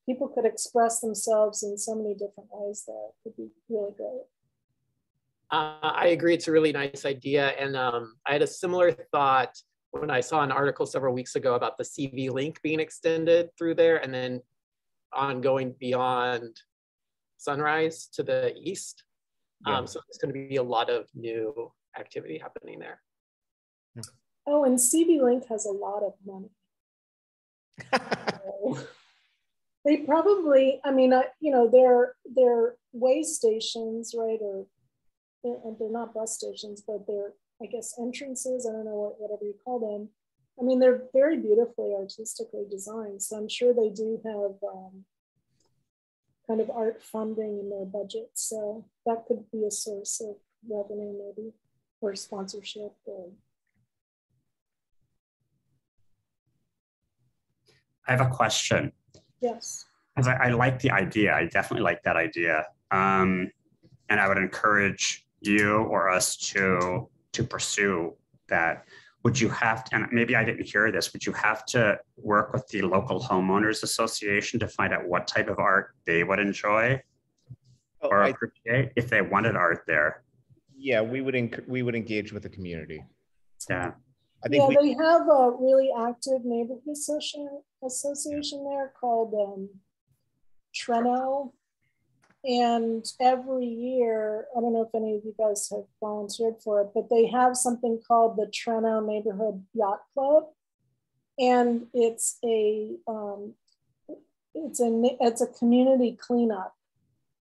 people could express themselves in so many different ways there. It would be really great. I agree. It's a really nice idea. And I had a similar thought when I saw an article several weeks ago about the CV link being extended through there and then ongoing beyond Sunrise to the east. So there's going to be a lot of new activity happening there. Oh, and CB Link has a lot of money. So, they probably, I mean, you know, they're way stations, right? Or they're not bus stations, but they're, I guess, entrances. I don't know whatever you call them. I mean, they're very beautifully artistically designed. So I'm sure they do have kind of art funding in their budget. So that could be a source of revenue maybe, or sponsorship. Or... I have a question. Yes. Because I like the idea. I definitely like that idea. And I would encourage you or us to pursue that. Would you have to, and maybe I didn't hear this, would you have to work with the local homeowners association to find out what type of art they would enjoy or appreciate if they wanted art there? Yeah, we would engage with the community. Yeah. I think they have a really active neighborhood association there called Treno. And every year, I don't know if any of you guys have volunteered for it, but they have something called the Treno Neighborhood Yacht Club. And it's a community cleanup.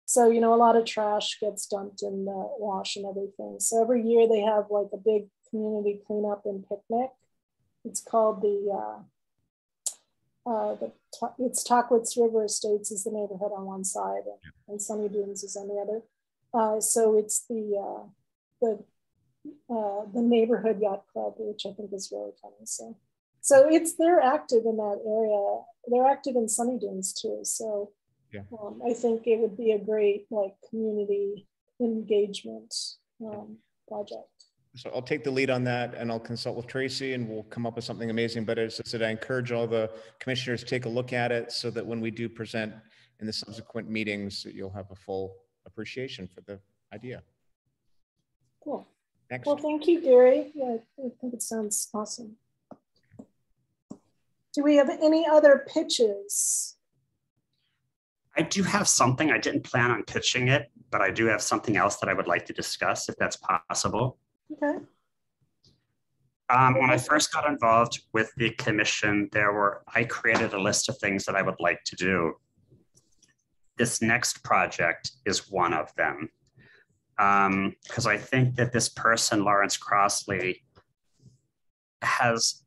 So, you know, a lot of trash gets dumped in the wash and everything. So every year they have like a big community cleanup and picnic. It's called it's Tockwitz River Estates is the neighborhood on one side, and Sunny Dunes is on the other. So it's the neighborhood yacht club, which I think is really funny. So they're active in that area. They're active in Sunny Dunes too. So yeah. I think it would be a great like community engagement project. So I'll take the lead on that, and I'll consult with Tracy, and we'll come up with something amazing. But as I said, I encourage all the commissioners to take a look at it so that when we do present in the subsequent meetings, you'll have a full appreciation for the idea. Cool. Next. Well, thank you, Gary. Yeah, I think it sounds awesome. Do we have any other pitches? I do have something. I didn't plan on pitching it, but I do have something else that I would like to discuss if that's possible. Okay. When I first got involved with the commission, I created a list of things that I would like to do. This next project is one of them. Because I think that this person, Lawrence Crossley, has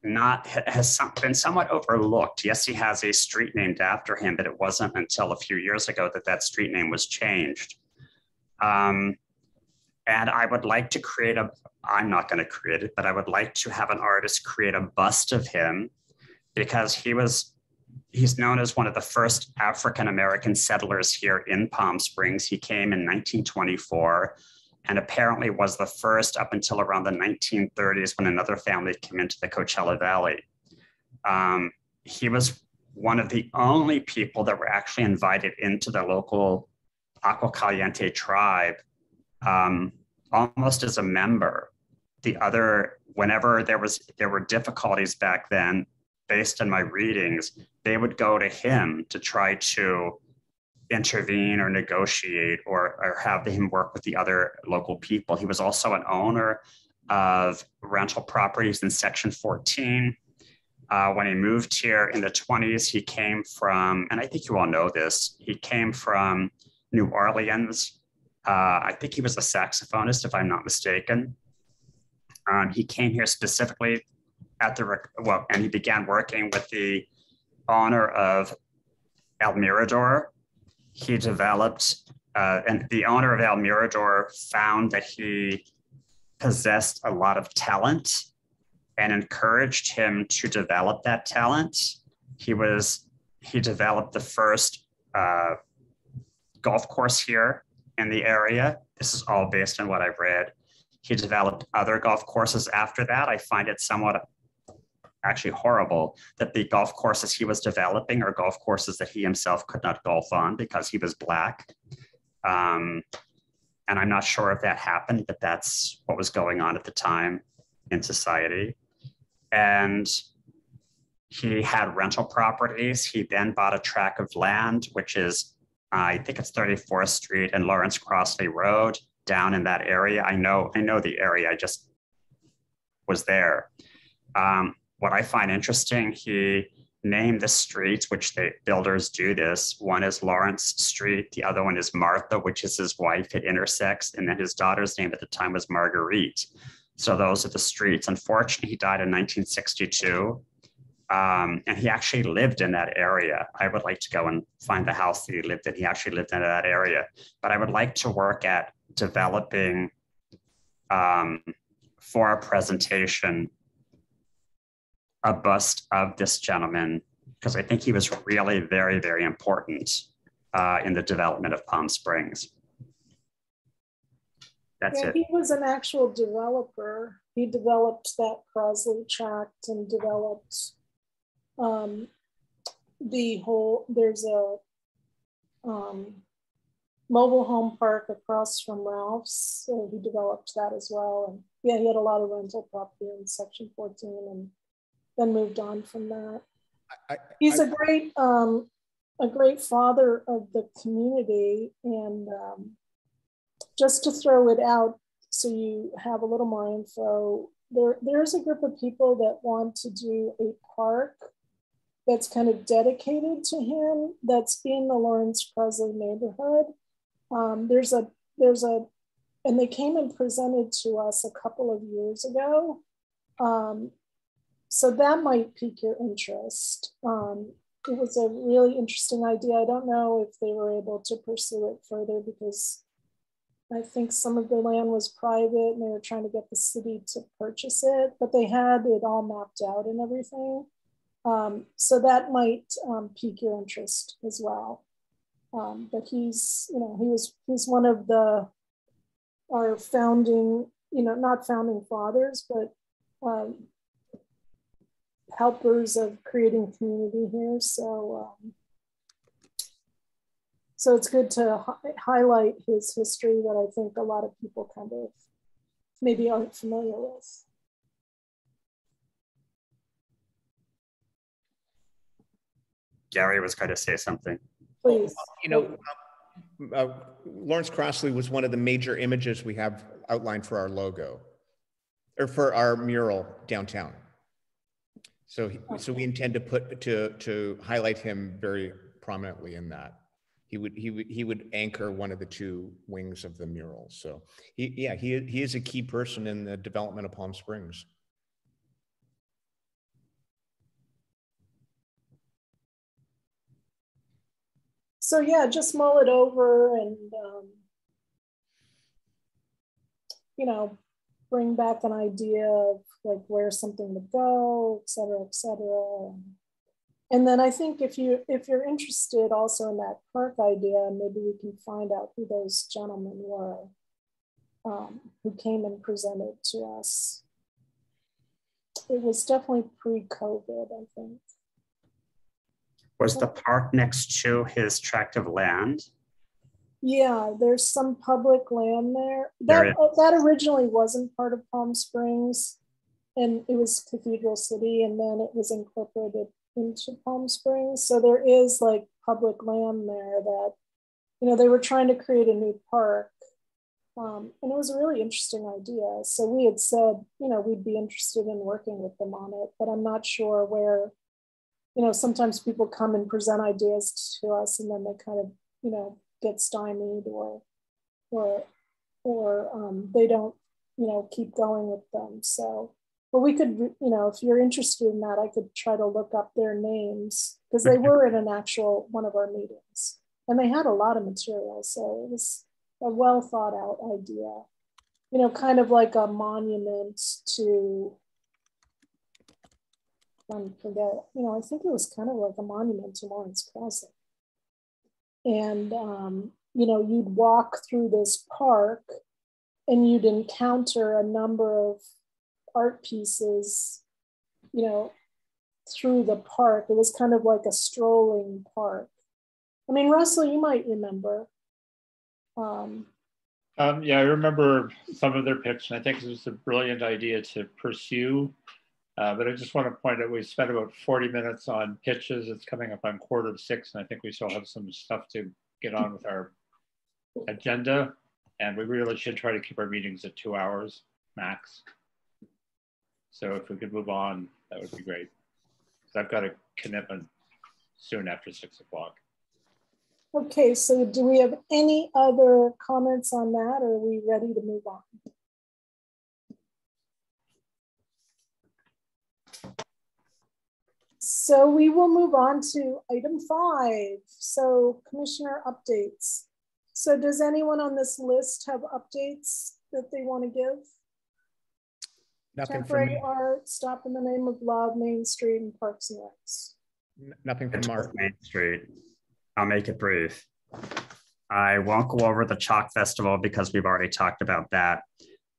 been somewhat overlooked. Yes, he has a street named after him, but it wasn't until a few years ago that street name was changed. And I would like to create I'm not going to create it, but I would like to have an artist create a bust of him because he's known as one of the first African-American settlers here in Palm Springs. He came in 1924 and apparently was the first up until around the 1930s when another family came into the Coachella Valley. He was one of the only people that were actually invited into the local Agua Caliente tribe almost as a member. Whenever there were difficulties back then, based on my readings, they would go to him to try to intervene or negotiate or have him work with the other local people. He was also an owner of rental properties in Section 14. When he moved here in the 20s, he came from, and I think you all know this, he came from New Orleans. I think he was a saxophonist, if I'm not mistaken. He came here specifically and he began working with the owner of El Mirador. He developed, and the owner of El Mirador found that he possessed a lot of talent and encouraged him to develop that talent. He developed the first golf course here in the area. This is all based on what I've read. He developed other golf courses after that. I find it somewhat actually horrible that the golf courses he was developing are golf courses that he himself could not golf on because he was Black. And I'm not sure if that happened, but that's what was going on at the time in society. And he had rental properties. He then bought a tract of land, which is, I think it's 34th Street and Lawrence Crossley Road down in that area. I know the area. I just was there. What I find interesting, he named the streets, which the builders do this. One is Lawrence Street. The other one is Martha, which is his wife. It intersects. And then his daughter's name at the time was Marguerite. So those are the streets. Unfortunately, he died in 1962. And he actually lived in that area. I would like to go and find the house that he lived in. He actually lived in that area. But I would like to work at developing for a presentation a bust of this gentleman, because I think he was really very, very important in the development of Palm Springs. That's it. He was an actual developer. He developed that Crosley tract and developed there's a mobile home park across from Ralph's. So he developed that as well. And yeah, he had a lot of rental property in Section 14 and then moved on from that. He's a great father of the community. And just to throw it out so you have a little more info, there's a group of people that want to do a park that's kind of dedicated to him, that's in the Lawrence Crosley neighborhood. And they came and presented to us a couple of years ago. So that might pique your interest. It was a really interesting idea. I don't know if they were able to pursue it further because I think some of the land was private and they were trying to get the city to purchase it, but they had it all mapped out and everything. So that might pique your interest as well. But he's one of our founding, not founding fathers, but helpers of creating community here. So it's good to highlight his history that I think a lot of people kind of maybe aren't familiar with. Gary was going to say something. Please. Lawrence Crosley was one of the major images we have outlined for our logo, or for our mural downtown. So we intend to highlight him very prominently in that. He would anchor one of the two wings of the mural. So he is a key person in the development of Palm Springs. So yeah, just mull it over and bring back an idea of like where something would go, et cetera, et cetera. And then I think if you're interested also in that park idea, maybe we can find out who those gentlemen were who came and presented to us. It was definitely pre-COVID, I think. Was the park next to his tract of land? Yeah, there's some public land there. That originally wasn't part of Palm Springs, and it was Cathedral City, and then it was incorporated into Palm Springs. So there is like public land there that, they were trying to create a new park. And it was a really interesting idea. So we had said, we'd be interested in working with them on it, but I'm not sure where, sometimes people come and present ideas to us and then they kind of, get stymied or they don't, keep going with them. So, but we could, if you're interested in that, I could try to look up their names because they were at one of our meetings and they had a lot of material. So it was a well thought out idea, kind of like a monument to, I forget, I think it was kind of like a monument to Lawrence Crosley. And, you'd walk through this park and you'd encounter a number of art pieces, through the park. It was kind of like a strolling park. I mean, Russell, you might remember. Yeah, I remember some of their pitch, and I think it was a brilliant idea to pursue. But I just want to point out we spent about 40 minutes on pitches. It's coming up on 5:45, and I think we still have some stuff to get on with our agenda. And we really should try to keep our meetings at 2 hours max. So if we could move on, that would be great. Because I've got a commitment soon after 6 o'clock. Okay, so do we have any other comments on that, or are we ready to move on? So we will move on to item 5. So commissioner updates. So does anyone on this list have updates that they want to give? Nothing from Temporary art, Stop in the Name of Love, Main Street, and Parks and Recs. nothing from Mark. Main Street. I'll make it brief. I won't go over the Chalk Festival because we've already talked about that.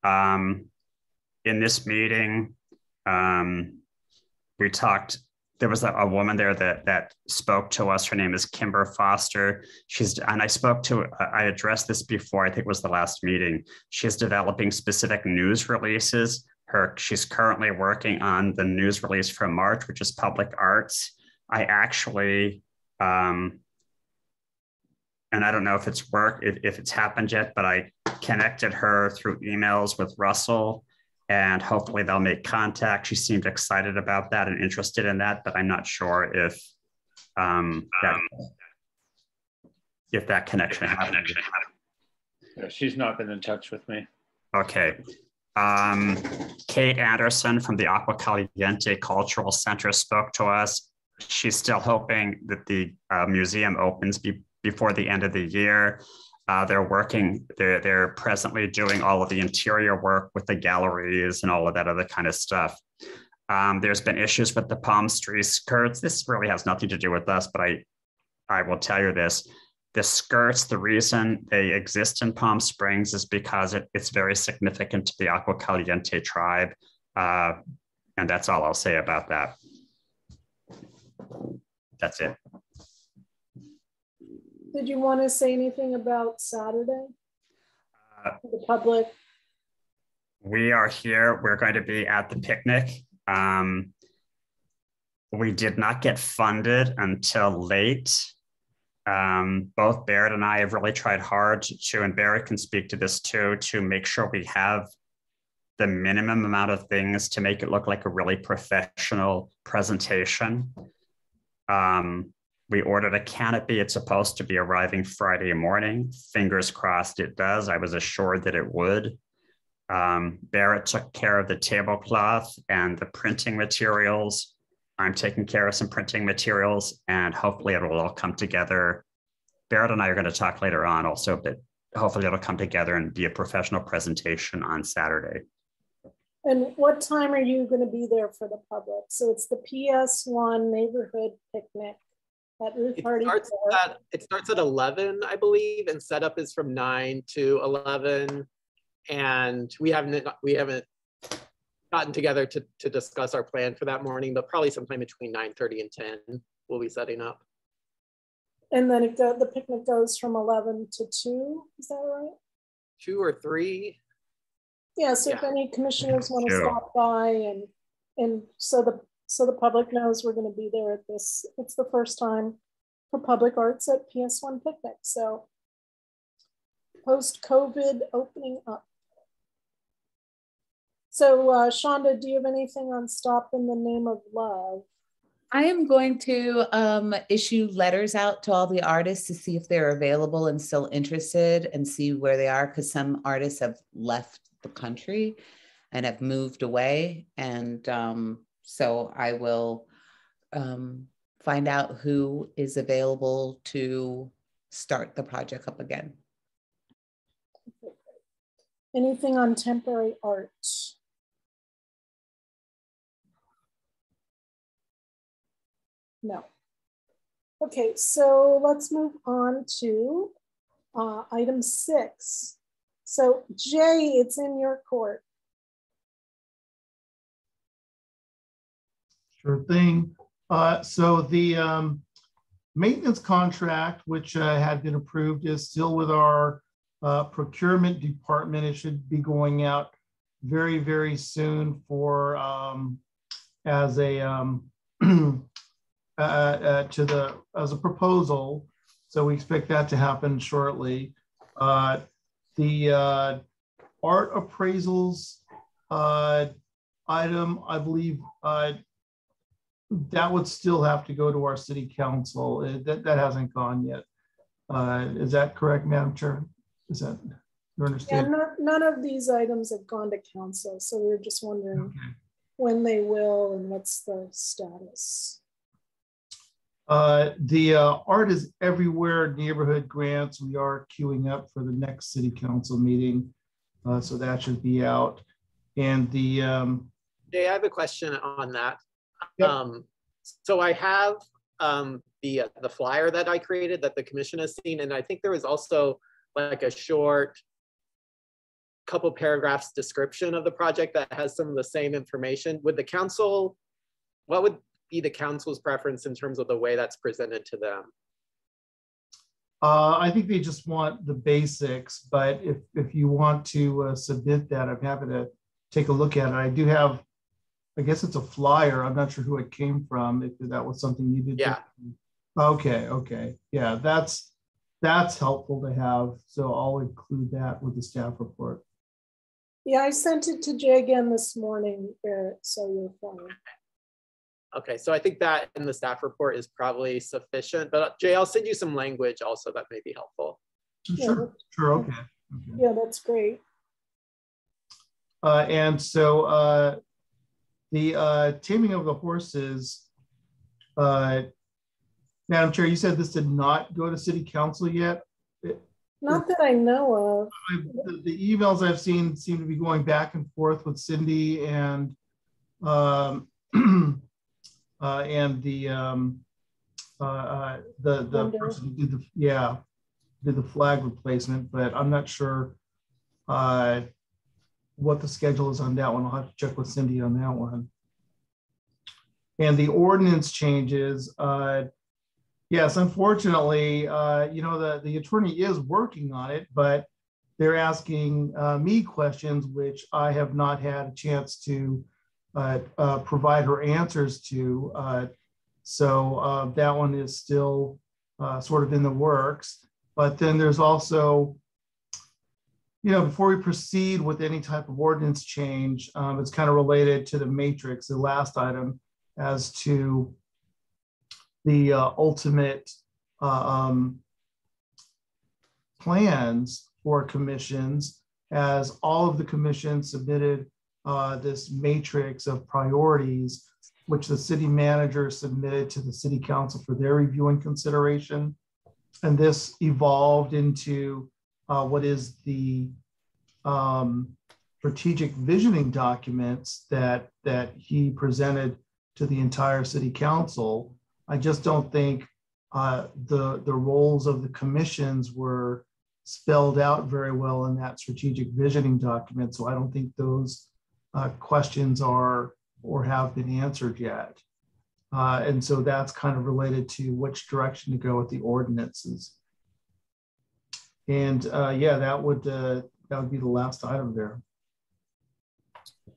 In this meeting, we talked, there was a woman there that spoke to us. Her name is Kimber Foster. I addressed this before, I think it was the last meeting. She's developing specific news releases. She's currently working on the news release from March, which is public arts. I actually, and I don't know if it's if it's happened yet, but I connected her through emails with Russell, and hopefully they'll make contact. She seemed excited about that and interested in that, but I'm not sure if that connection happened. Yeah, she's not been in touch with me. Okay. Kate Anderson from the Aqua Caliente Cultural Center spoke to us. She's still hoping that the museum opens before the end of the year. They're presently doing all of the interior work with the galleries and all of that other kind of stuff. There's been issues with the palm tree skirts. This really has nothing to do with us, but I will tell you this. The skirts, the reason they exist in Palm Springs is because it's very significant to the Aqua Caliente tribe. And that's all I'll say about that. That's it. Did you want to say anything about Saturday? The public? We are here. We're going to be at the picnic. We did not get funded until late. Both Barrett and I have really tried hard to, and Barrett can speak to this too, to make sure we have the minimum amount of things to make it look like a really professional presentation. We ordered a canopy. It's supposed to be arriving Friday morning. Fingers crossed it does. I was assured that it would. Barrett took care of the tablecloth and the printing materials. I'm taking care of some printing materials, and hopefully it will all come together. Barrett and I are going to talk later on also, but hopefully it'll come together and be a professional presentation on Saturday. And what time are you going to be there for the public? So it's the PS1 neighborhood picnic at Ruth Hardy Park. It starts at 11, I believe, and setup is from 9 to 11. And we haven't gotten together to discuss our plan for that morning, but probably sometime between 9:30 and 10 we'll be setting up. And then the picnic goes from 11 to 2, is that right? 2 or 3. Yeah, so if any commissioners want to stop by and so the public knows we're going to be there at this. It's the first time for public arts at PS1 Picnic. So post-COVID opening up. So Shonda, do you have anything on Stop in the Name of Love? I am going to issue letters out to all the artists to see if they're available and still interested and see where they are, because some artists have left the country and have moved away. And so I will find out who is available to start the project up again. Anything on temporary art? No. Okay, so let's move on to item 6. So Jay, it's in your court. Sure thing. So the maintenance contract, which had been approved, is still with our procurement department. It should be going out very, very soon for as a as a proposal. So we expect that to happen shortly. The art appraisals item, I believe that would still have to go to our city council. That hasn't gone yet. Is that correct, Madam Chair? Is that your understanding? Yeah, none of these items have gone to council. So we were just wondering when they will and what's the status. The Art is Everywhere neighborhood grants, we are queuing up for the next city council meeting. So that should be out. And the Jay, I have a question on that. Yep. So I have the flyer that I created that the commission has seen, and I think there was also like a short couple paragraphs description of the project that has some of the same information. Would the council, what would be the council's preference in terms of the way that's presented to them? I think they just want the basics, but if you want to submit that, I'm happy to take a look at it. I do have, I guess it's a flyer. I'm not sure who it came from, if that was something you did. Yeah. Okay. Yeah, that's helpful to have. So I'll include that with the staff report. Yeah, I sent it to Jay again this morning, Barrett, so you're fine. Okay, so I think that in the staff report is probably sufficient, but Jay, I'll send you some language also that may be helpful. Sure, okay. Yeah, that's great. And so the taming of the horses, Madam Chair, you said this did not go to city council yet? Not that I know of. The emails I've seen seem to be going back and forth with Cindy and the person who did the flag replacement, but I'm not sure what the schedule is on that one. I'll have to check with Cindy on that one. And the ordinance changes, yes, unfortunately, the attorney is working on it, but they're asking me questions which I have not had a chance to provide her answers to. So that one is still sort of in the works. But then there's also, before we proceed with any type of ordinance change, it's kind of related to the matrix, the last item, as to the ultimate plans for commissions, as all of the commissions submitted this matrix of priorities, which the city manager submitted to the city council for their review and consideration. And this evolved into what is the strategic visioning documents that he presented to the entire city council. I just don't think the roles of the commissions were spelled out very well in that strategic visioning document. So I don't think those questions are or have been answered yet. And so that's kind of related to which direction to go with the ordinances. And yeah, that would be the last item there.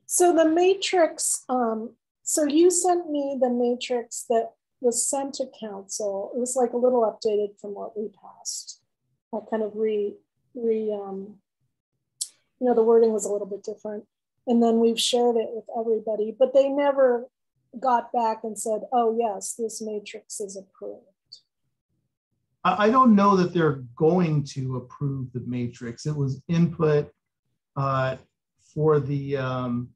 So the matrix, so you sent me the matrix that was sent to council. It was like a little updated from what we passed. I kind of the wording was a little bit different. And then we've shared it with everybody, but they never got back and said, oh yes, this matrix is approved. I don't know that they're going to approve the matrix. It was input for the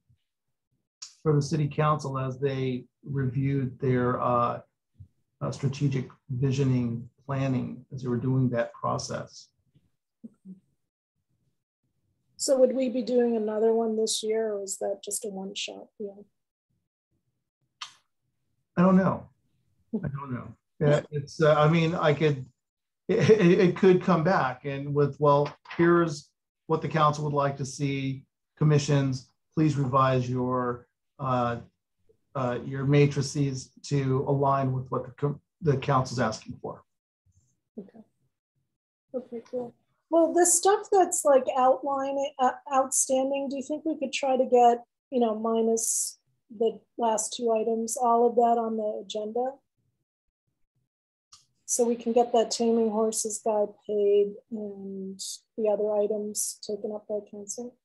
city council as they reviewed their strategic visioning planning as they were doing that process. So would we be doing another one this year, or is that just a one-shot deal? I don't know. Yeah, it's, I mean, it could come back and with, well, here's what the council would like to see. Commissions, please revise your matrices to align with what the council's asking for. Okay, cool. Well, the stuff that's like outstanding, do you think we could try to get, minus the last two items, all of that on the agenda? So we can get that taming horses guy paid and the other items taken up by council?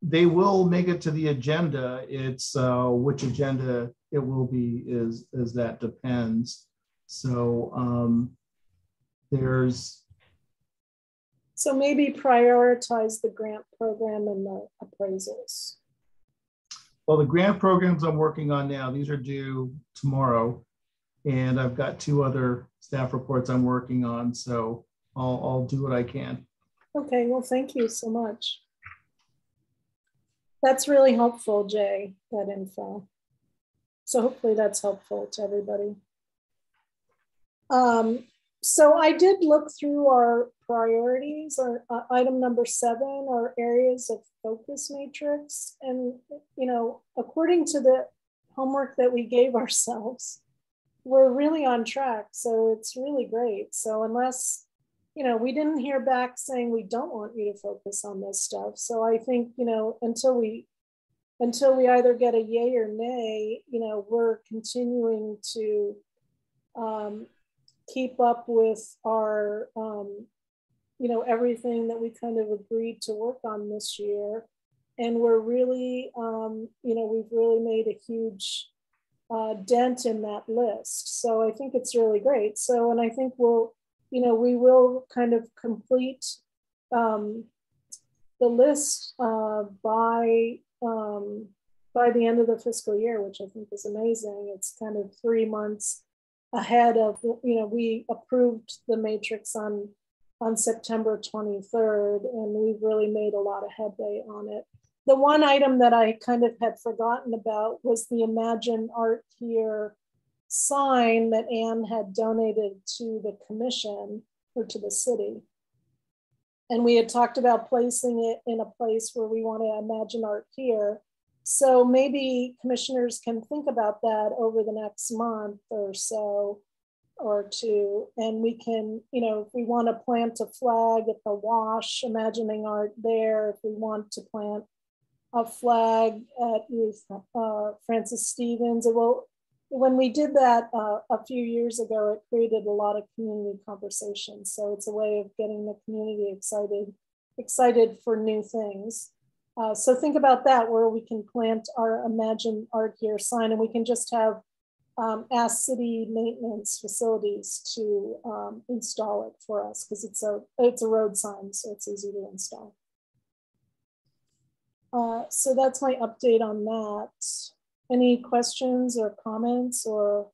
they will make it to the agenda. It's which agenda it will be is that depends. So there's. So maybe prioritize the grant program and the appraisals. Well, the grant programs I'm working on now, these are due tomorrow. And I've got 2 other staff reports I'm working on. So I'll do what I can. Okay, well, thank you so much. That's really helpful, Jay, that info. So hopefully that's helpful to everybody. So I did look through our priorities, or item number 7, our areas of focus matrix. And, you know, according to the homework that we gave ourselves, we're really on track. So it's really great. So unless, you know, we didn't hear back saying we don't want you to focus on this stuff. So I think, you know, until we either get a yay or nay, you know, we're continuing to keep up with our, you know, everything that we kind of agreed to work on this year. And we're really, you know, we've really made a huge dent in that list. So I think it's really great. So, and I think we'll, you know, we will kind of complete the list by the end of the fiscal year, which I think is amazing. It's kind of 3 months ahead of, you know, we approved the matrix on September 23rd, and we've really made a lot of headway on it. The one item that I kind of had forgotten about was the Imagine Art Here sign that Anne had donated to the commission or to the city. And we had talked about placing it in a place where we want to imagine art here. So maybe commissioners can think about that over the next month or so or 2. And we can, you know, if we want to plant a flag at the wash, imagining art there, if we want to plant a flag at Francis Stevens, it will, when we did that a few years ago, it created a lot of community conversation. So it's a way of getting the community excited for new things. So think about that, where we can plant our Imagine Art Here sign, and we can just have ask city maintenance facilities to install it for us, because it's a road sign, so it's easy to install. So that's my update on that. Any questions or comments or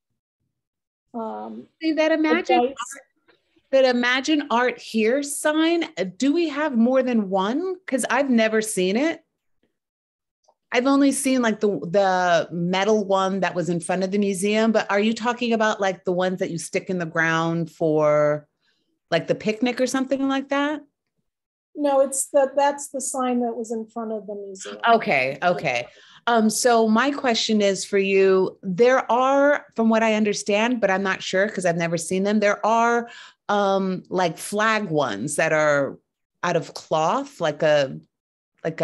that Imagine Art Here sign, do we have more than one? Because I've never seen it. I've only seen like the metal one that was in front of the museum, but are you talking about like the ones that you stick in the ground for like the picnic or something like that? No, that's the sign that was in front of the museum. Okay. So my question is for you, there are, from what I understand, but I'm not sure because I've never seen them, there are like flag ones that are out of cloth, like a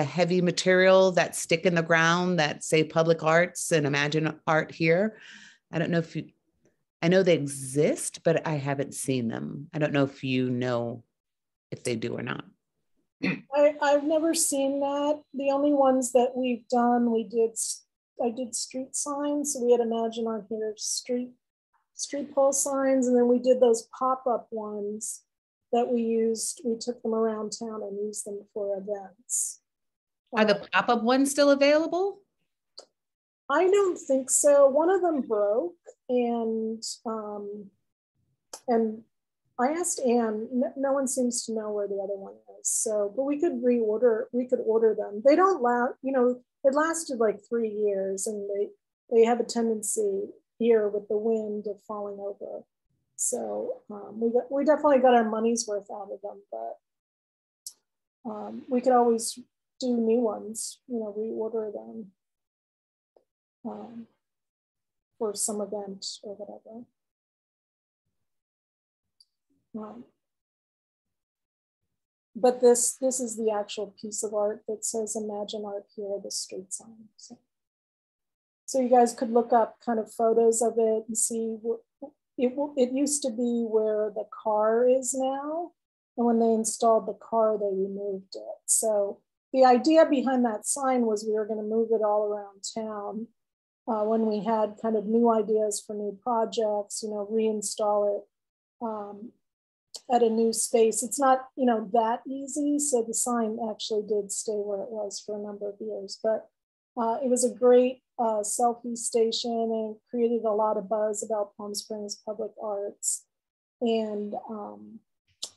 heavy material that stick in the ground that say Public Arts and Imagine Art Here. I don't know if you, I know they exist, but I haven't seen them. I don't know if you know if they do or not. I've never seen that. The only ones that we've done, I did street signs. So we had Imagine Art Here street pole signs, and then we did those pop-up ones that we took them around town and used them for events. Are the pop-up ones still available? I don't think so. One of them broke, and I asked Anne, no one seems to know where the other one is. So, but we could order them. They don't last, you know, it lasted like 3 years, and they have a tendency here with the wind of falling over. So we definitely got our money's worth out of them, but we could always do new ones, you know, reorder them for some event or whatever. But this is the actual piece of art that says Imagine Art Here, the street sign. So you guys could look up kind of photos of it and see. It used to be where the car is now. And when they installed the car, they removed it. So the idea behind that sign was we were going to move it all around town when we had kind of new ideas for new projects, you know, reinstall it at a new space. It's not, you know, that easy. So the sign actually did stay where it was for a number of years, but it was a great selfie station and created a lot of buzz about Palm Springs Public Arts. And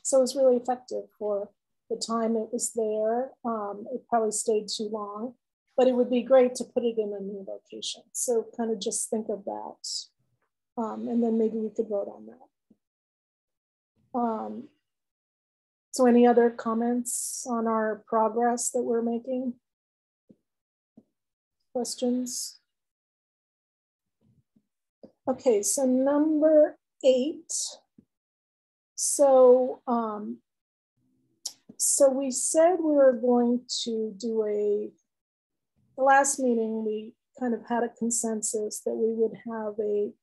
so it was really effective for the time it was there. It probably stayed too long, but it would be great to put it in a new location. So kind of just think of that. And then maybe we could vote on that. So any other comments on our progress that we're making? Questions? Okay, so number 8. So, so we said we were going to do the last meeting, we kind of had a consensus that we would have a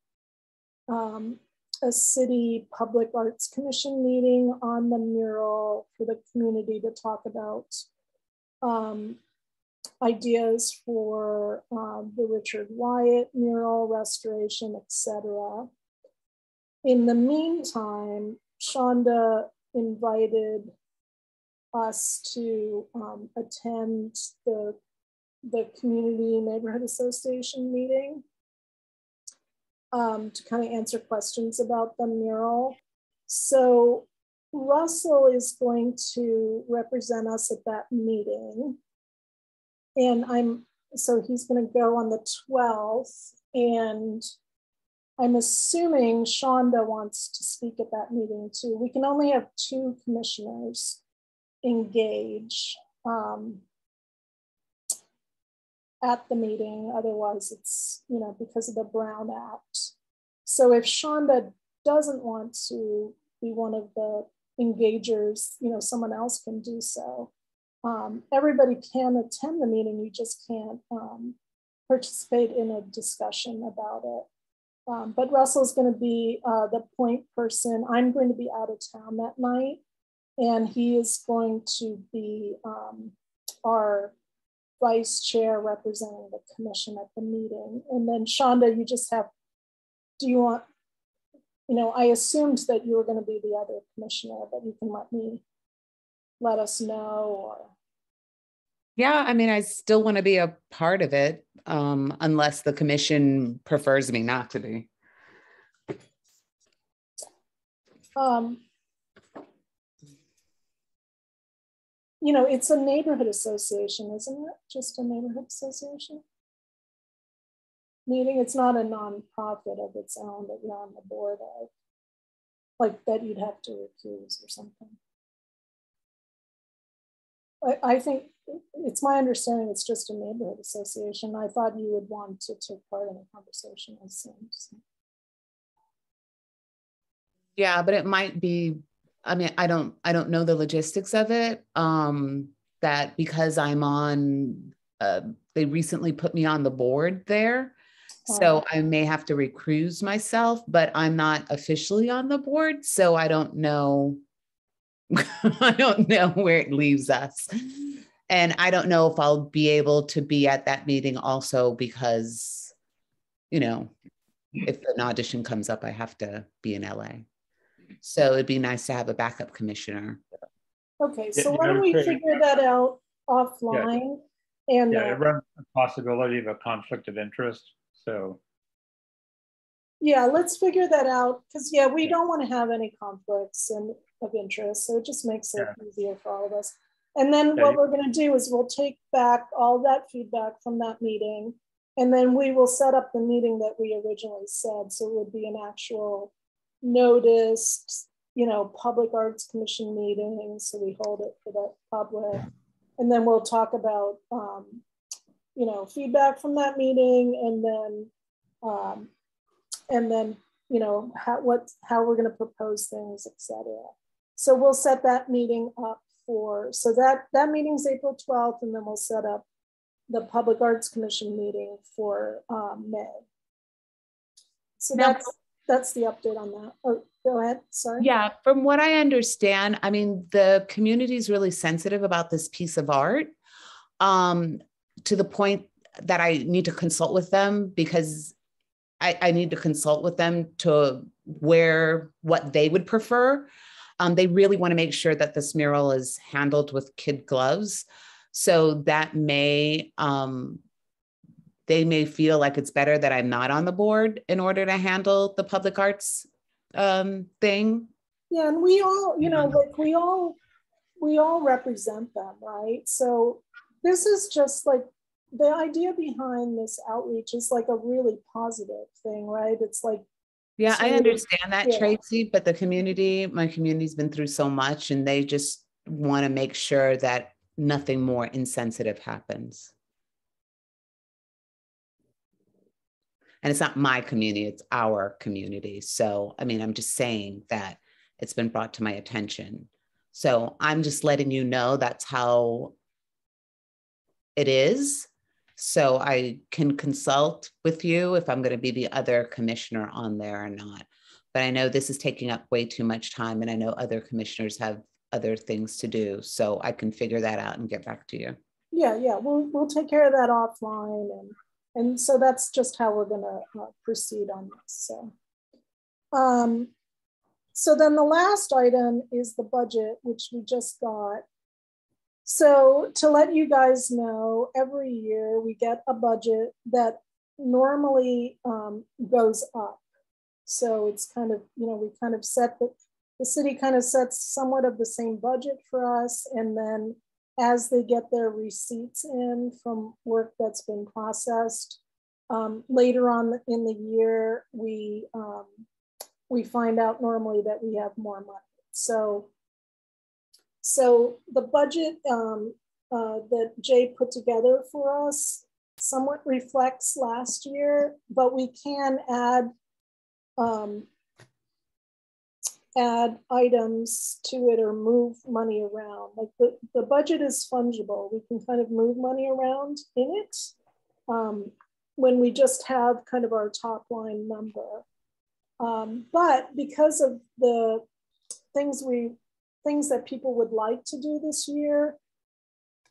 city public arts commission meeting on the mural for the community to talk about ideas for the Richard Wyatt mural restoration, etc. In the meantime, Shonda invited us to attend the community neighborhood association meeting to kind of answer questions about the mural. So Russell is going to represent us at that meeting. And so he's going to go on the 12th, and I'm assuming Shonda wants to speak at that meeting too. We can only have 2 commissioners engage at the meeting. Otherwise it's, you know, because of the Brown Act. So if Shonda doesn't want to be one of the engagers, you know, someone else can do so. Everybody can attend the meeting, you just can't participate in a discussion about it. But Russell's going to be the point person. I'm going to be out of town that night, and he is going to be our vice chair representing the commission at the meeting. And then Shonda, you just have, do you want, you know, I assumed that you were going to be the other commissioner, but you can let us know. Or yeah, I mean, I still want to be a part of it, unless the commission prefers me not to be. You know, it's a neighborhood association, isn't it? Just a neighborhood association meeting. It's not a nonprofit of its own that you're on the board of, like that you'd have to recuse or something. I think it's my understanding it's just a neighborhood association. I thought you would want to take part in the conversation. I assumed. Yeah, but it might be, I mean, I don't know the logistics of it. That because I'm on, they recently put me on the board there. So I may have to recuse myself, but I'm not officially on the board. So I don't know. I don't know where it leaves us. And I don't know if I'll be able to be at that meeting also because, you know, if an audition comes up, I have to be in LA. So it'd be nice to have a backup commissioner. Okay, so why don't we figure that out offline? Yeah, and it runs the possibility of a conflict of interest. So yeah, let's figure that out, because yeah, we don't want to have any conflicts of interest. So it just makes it easier for all of us. And then what we're going to do is we'll take back all that feedback from that meeting, and then we will set up the meeting that we originally said. So it would be an actual noticed, you know, public arts commission meeting. So we hold it for the public, and then we'll talk about, you know, feedback from that meeting, and then you know, how we're going to propose things, etc. So we'll set that meeting up for, so that meeting's April 12th, and then we'll set up the Public Arts Commission meeting for May. So that's the update on that. Oh, go ahead, sorry. Yeah, from what I understand, I mean, the community is really sensitive about this piece of art. to the point that I need to consult with them, because I need to consult with them to what they would prefer. They really want to make sure that this mural is handled with kid gloves. So that they may feel like it's better that I'm not on the board in order to handle the public arts thing. Yeah, and we all, like we all represent them, right? So this is just like, the idea behind this outreach is like a really positive thing, right? It's like, yeah, so, I understand that, yeah. Tracy, but my community's been through so much, and they just want to make sure that nothing more insensitive happens. And it's not my community, it's our community. So, I mean, I'm just saying that it's been brought to my attention. So I'm just letting you know that's how it is. So I can consult with you if I'm going to be the other commissioner on there or not. But I know this is taking up way too much time, and I know other commissioners have other things to do. So I can figure that out and get back to you. Yeah, we'll take care of that offline, and so that's just how we're going to proceed on this. So then the last item is the budget, which we just got. So to let you guys know, every year we get a budget that normally goes up. So it's kind of, we kind of set the city kind of sets somewhat of the same budget for us. And then as they get their receipts in from work that's been processed, later on in the year, we find out normally that we have more money. So the budget that Jay put together for us somewhat reflects last year, but we can add items to it or move money around. Like the budget is fungible. We can kind of move money around in it when we just have kind of our top line number. But because of the things that people would like to do this year,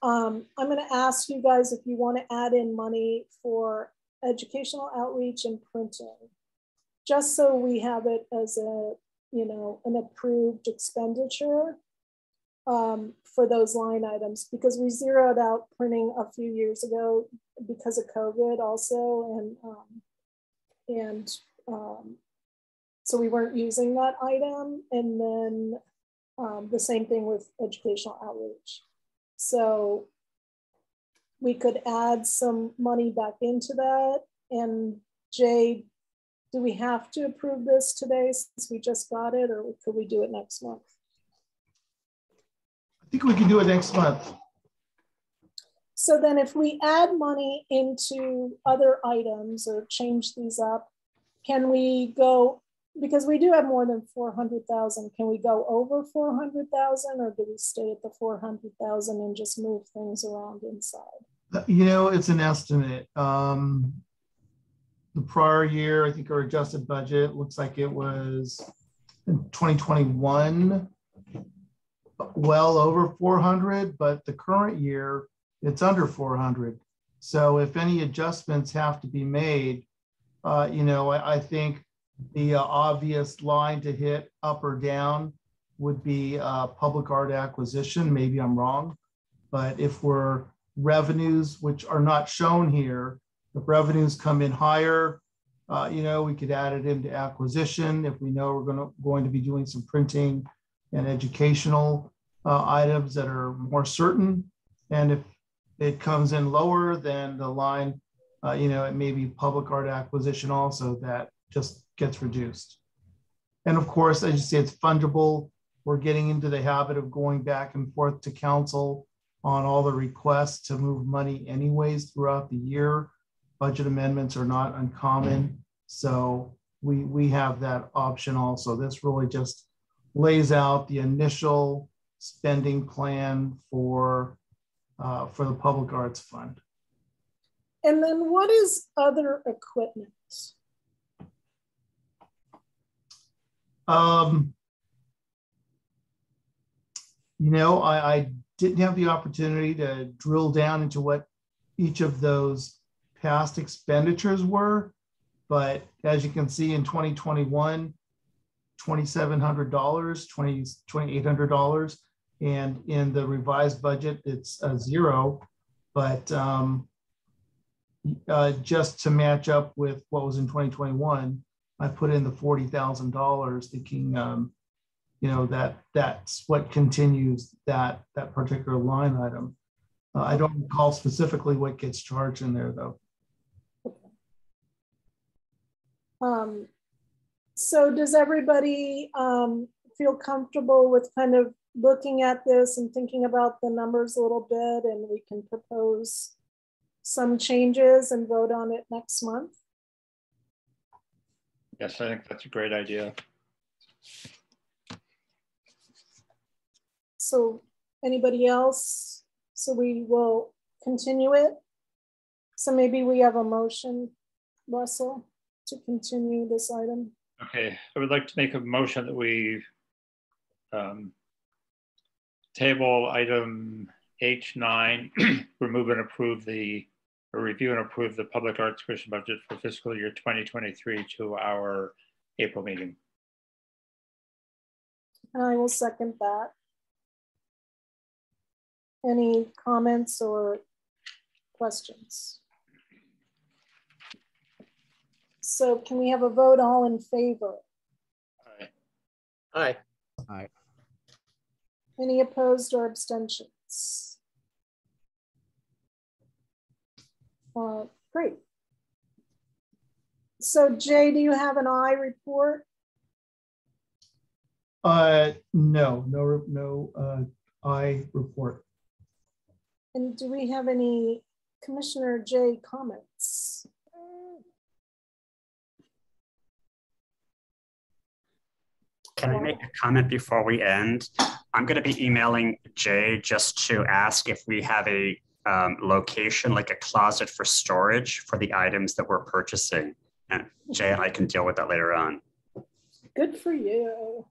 I'm going to ask you guys if you want to add in money for educational outreach and printing, just so we have it as an approved expenditure for those line items, because we zeroed out printing a few years ago because of COVID also, and so we weren't using that item, and then the same thing with educational outreach. So we could add some money back into that. And Jay, do we have to approve this today since we just got it, or could we do it next month? I think we can do it next month. So then if we add money into other items or change these up, can we go, because we do have more than 400,000, can we go over 400,000, or do we stay at the 400,000 and just move things around inside? It's an estimate. The prior year, I think our adjusted budget looks like it was in 2021, well over 400, but the current year, it's under 400. So if any adjustments have to be made, I think the obvious line to hit up or down would be public art acquisition. Maybe I'm wrong, but if we're revenues, which are not shown here, if revenues come in higher, we could add it into acquisition. If we know we're going to be doing some printing and educational items that are more certain, and if it comes in lower, then the line, it may be public art acquisition also that just gets reduced. And of course, as you say, it's fungible. We're getting into the habit of going back and forth to council on all the requests to move money anyways throughout the year. Budget amendments are not uncommon. So we have that option also. This really just lays out the initial spending plan for the Public Arts Fund. And then what is other equipment? I didn't have the opportunity to drill down into what each of those past expenditures were. But as you can see in 2021, $2,700, $2,800. And in the revised budget, it's zero. But just to match up with what was in 2021, I put in the $40,000 thinking, you know, that's what continues that particular line item. I don't recall specifically what gets charged in there though. So does everybody feel comfortable with kind of looking at this and thinking about the numbers a little bit, and we can propose some changes and vote on it next month? Yes, I think that's a great idea. So anybody else? So we will continue it. So maybe we have a motion, Russell, to continue this item. Okay, I would like to make a motion that we table item H9, remove and approve or review and approve the Public Arts Commission budget for fiscal year 2023 to our April meeting. I will second that. Any comments or questions? So can we have a vote all in favor? Aye. Aye. Aye. Any opposed or abstentions? Great. So Jay, do you have an I report? No, I report. And do we have any Commissioner J comments? Can I make a comment before we end? I'm going to be emailing Jay just to ask if we have a location, like a closet for storage for the items that we're purchasing. And Jay and I can deal with that later on. Good for you.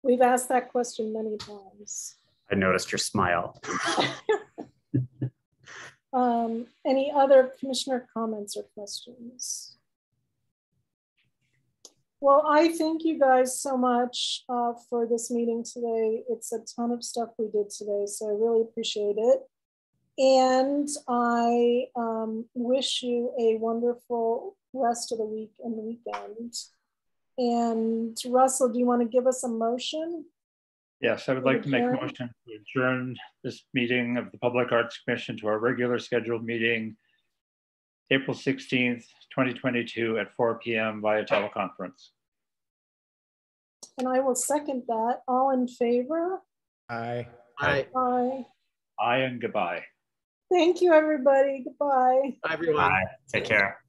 We've asked that question many times. I noticed your smile. Any other commissioner comments or questions? Well, I thank you guys so much for this meeting today. It's a ton of stuff we did today, so I really appreciate it. And I wish you a wonderful rest of the week and the weekend. And Russell, do you want to give us a motion? Yes, I would like to make a motion to adjourn this meeting of the Public Arts Commission to our regular scheduled meeting, April 16th, 2022 at 4 p.m. via teleconference. And I will second that. All in favor? Aye. Aye. Aye. Aye and goodbye. Thank you, everybody. Goodbye. Bye, everyone. Bye. Take care.